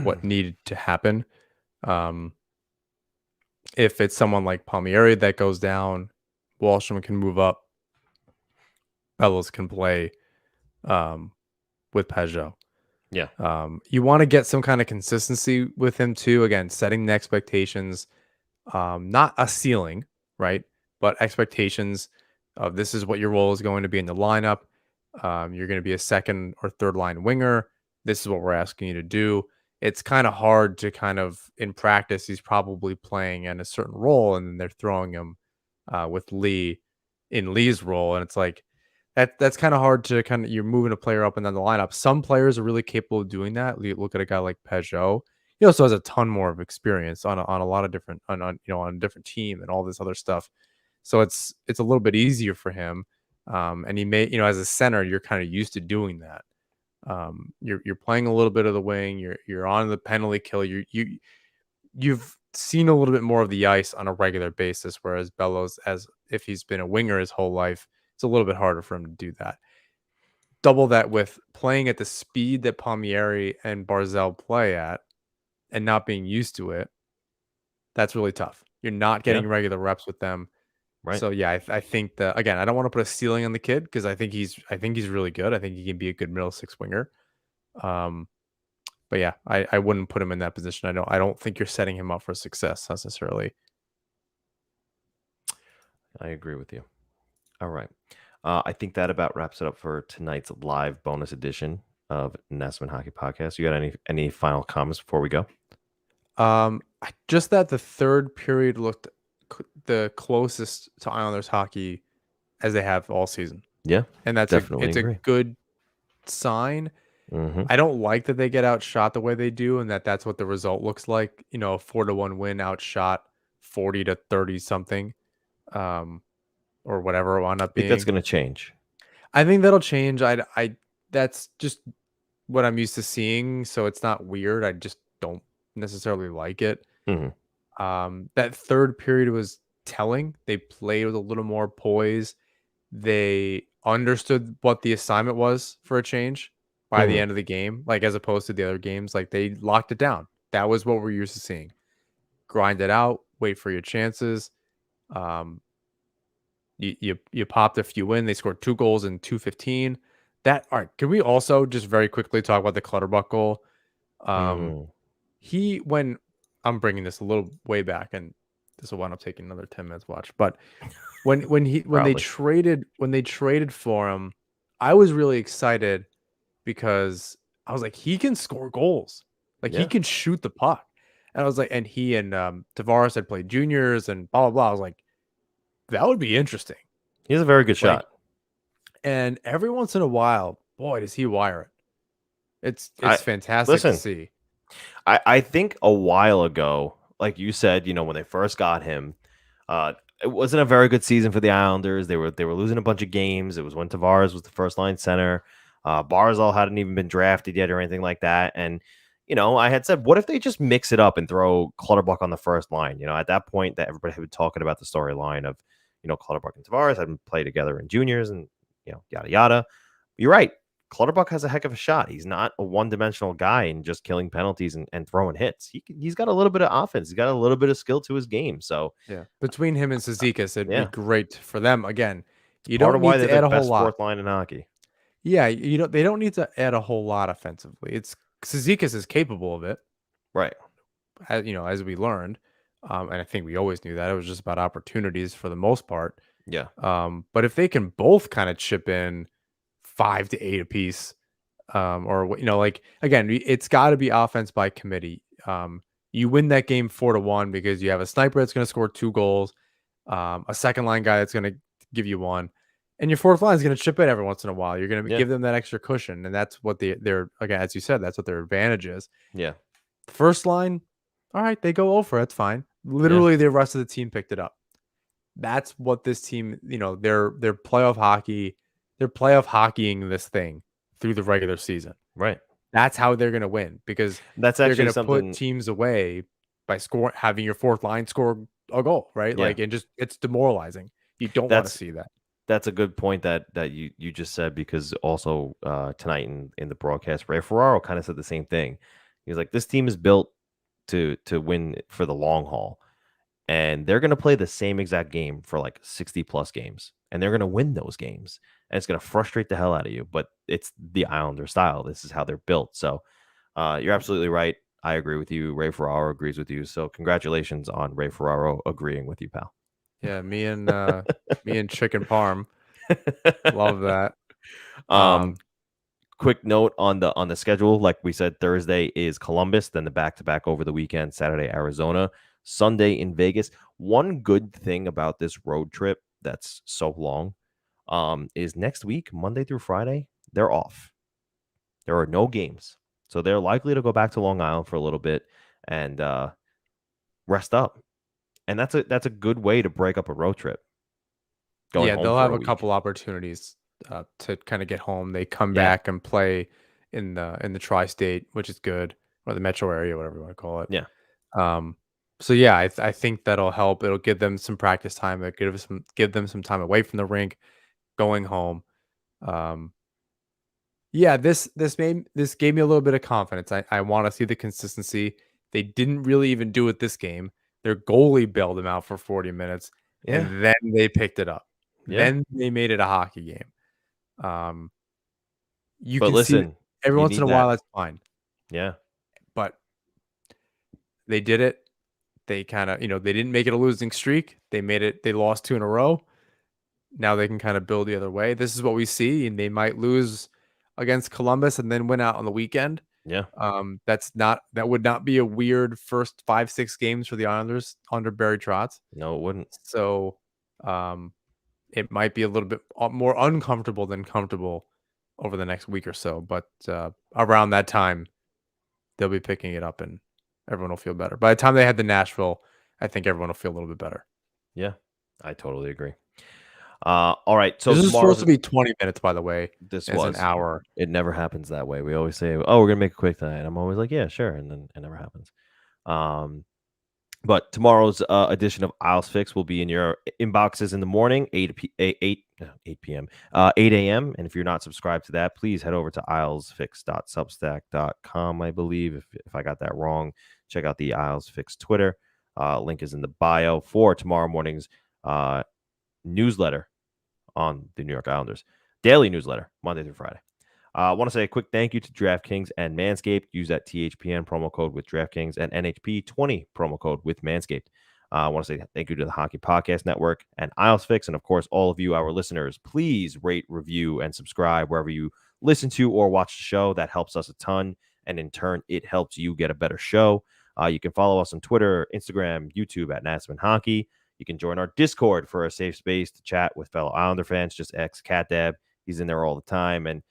what needed to happen. If it's someone like Palmieri that goes down, Wallstrom can move up. Bellows can play with Peugeot. Yeah. You want to get some kind of consistency with him too. Again, setting the expectations, not a ceiling, right? But expectations of this is what your role is going to be in the lineup. You're going to be a second or third line winger. This is what we're asking you to do. It's kind of hard to in practice, he's probably playing in a certain role and then they're throwing him with Lee in Lee's role. And it's like, that's kind of hard to you're moving a player up and then the lineup. Some players are really capable of doing that. Look at a guy like Peugeot. He also has a ton more of experience on a lot of different, on a different team and all this other stuff. So it's a little bit easier for him. And he may, as a center, you're kind of used to doing that. You're playing a little bit of the wing. You're on the penalty kill. You've seen a little bit more of the ice on a regular basis, whereas Bellows, as if he's been a winger his whole life, it's a little bit harder for him to do that. Double that with playing at the speed that Palmieri and Barzal play at and not being used to it. That's really tough. You're not getting regular reps with them. Right. So yeah, I think that again, I don't want to put a ceiling on the kid because I think he's really good. I think he can be a good middle six winger. But yeah, I wouldn't put him in that position. I don't think you're setting him up for success necessarily. I agree with you. All right. I think that about wraps it up for tonight's live bonus edition of Nassman Hockey Podcast. You got any final comments before we go? Just that the third period looked the closest to Islanders hockey as they have all season. Yeah, and that's definitely a good sign. Mm-hmm. I don't like that they get outshot the way they do, and that's what the result looks like. You know, a 4-1 win, outshot 40-30 something, or whatever it wound up being. I think that's going to change. I think that'll change. I that's just what I'm used to seeing, so it's not weird. I just don't necessarily like it. Mm-hmm. That third period was telling. They played with a little more poise. They understood what the assignment was for a change by the end of the game, like as opposed to the other games. Like they locked it down. That was what we're used to seeing. Grind it out, wait for your chances. You popped a few in. They scored 2 goals in 2:15. All right. Can we also just very quickly talk about the Clutterbuck goal? When I'm bringing this a little way back, and this will wind up taking another 10 minutes watch, but when they traded for him, I was really excited because I was like, he can score goals. Like he can shoot the puck. And I was like, and he and Tavares had played juniors and blah, blah, blah. I was like, that would be interesting. He has a very good shot. And every once in a while, boy, does he wire it. It's fantastic to see. I think a while ago, like you said, when they first got him, it wasn't a very good season for the Islanders. They were losing a bunch of games. It was when Tavares was the first line center. Barzal hadn't even been drafted yet or anything like that. And, I had said, what if they just mix it up and throw Clutterbuck on the first line? At that point that everybody had been talking about the storyline of, Clutterbuck and Tavares hadn't played together in juniors and, yada, yada. You're right. Clutterbuck has a heck of a shot. He's not a one-dimensional guy and just killing penalties and throwing hits. He's got a little bit of offense. He's got a little bit of skill to his game. So yeah, between him and Cizikas, it'd be great for them. Again, you don't need to add a whole lot. Fourth line in hockey. Yeah, they don't need to add a whole lot offensively. Cizikas is capable of it, right? As we learned, and I think we always knew that it was just about opportunities for the most part. Yeah. But if they can both kind of chip in 5 to 8 apiece, or again, it's got to be offense by committee. You win that game 4-1 because you have a sniper that's going to score 2 goals, a second line guy that's going to give you 1, and your fourth line is going to chip in every once in a while. You're going to give them that extra cushion, and that's what they're again, as you said, that's what their advantage is. Yeah. First line, all right, they go over. That's fine. Literally, the rest of the team picked it up. That's what this team, they're playoff hockey. They're playoff hockeying this thing through the regular season. Right. That's how they're going to win because that's actually they're going to put teams away by having your fourth line score a goal, right? Yeah. It's demoralizing. You don't want to see that. That's a good point that you just said, because also tonight in the broadcast, Ray Ferraro kind of said the same thing. He was like, this team is built to win for the long haul, and they're going to play the same exact game for like 60 plus games, and they're going to win those games, and it's going to frustrate the hell out of you, but it's the Islander style. This is how they're built. So you're absolutely right. I agree with you. Ray Ferraro agrees with you. So congratulations on Ray Ferraro agreeing with you, pal. Yeah, me and Chicken Parm love that. Quick note on the schedule. Like we said, Thursday is Columbus, then the back-to-back over the weekend, Saturday, Arizona, Sunday in Vegas. One good thing about this road trip that's so long is next week, Monday through Friday, they're off. There are no games. So they're likely to go back to Long Island for a little bit and rest up. And that's a good way to break up a road trip. They'll have a couple opportunities to kind of get home. They come back and play in the tri-state, which is good, or the metro area, whatever you want to call it. Yeah. So yeah, I think that'll help. It'll give them some practice time. It'll give them some time away from the rink, going home. This gave me a little bit of confidence. I want to see the consistency. They didn't really even do it this game. Their goalie bailed them out for 40 minutes, and then they picked it up. Then they made it a hockey game. You can see every once in a while that's fine. Yeah. But they did it. They kind of, they didn't make it a losing streak. They lost 2 in a row. Now they can kind of build the other way. This is what we see, and they might lose against Columbus and then win out on the weekend. Yeah. That would not be a weird first 5-6 games for the Islanders under Barry Trotz. No, it wouldn't. So, it might be a little bit more uncomfortable than comfortable over the next week or so. But around that time, they'll be picking it up, and everyone will feel better. By the time they head to Nashville, I think everyone will feel a little bit better. Yeah, I totally agree. All right. So this is supposed to be 20 minutes, by the way. This was an hour. It never happens that way. We always say, "Oh, we're gonna make it quick tonight." I'm always like, "Yeah, sure," and then it never happens. But tomorrow's edition of Isles Fix will be in your inboxes in the morning, 8 p.m., 8 a.m. And if you're not subscribed to that, please head over to islesfix.substack.com. I believe if I got that wrong, check out the Isles Fix Twitter. Link is in the bio for tomorrow morning's newsletter on the New York Islanders. Daily newsletter, Monday through Friday. I want to say a quick thank you to DraftKings and Manscaped. Use that THPN promo code with DraftKings and NHP20 promo code with Manscaped. I want to say thank you to the Hockey Podcast Network and Isles Fix. And of course, all of you, our listeners, please rate, review, and subscribe wherever you listen to or watch the show. That helps us a ton. And in turn, it helps you get a better show. You can follow us on Twitter, Instagram, YouTube at Natsman Hockey. You can join our Discord for a safe space to chat with fellow Islander fans. Just CatDab. He's in there all the time. And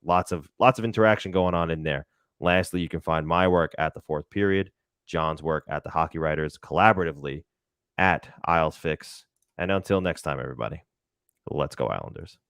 lots of interaction going on in there. Lastly, you can find my work at the Fourth Period, John's work at the Hockey Writers, collaboratively at Isles Fix. And until next time, everybody, let's go Islanders.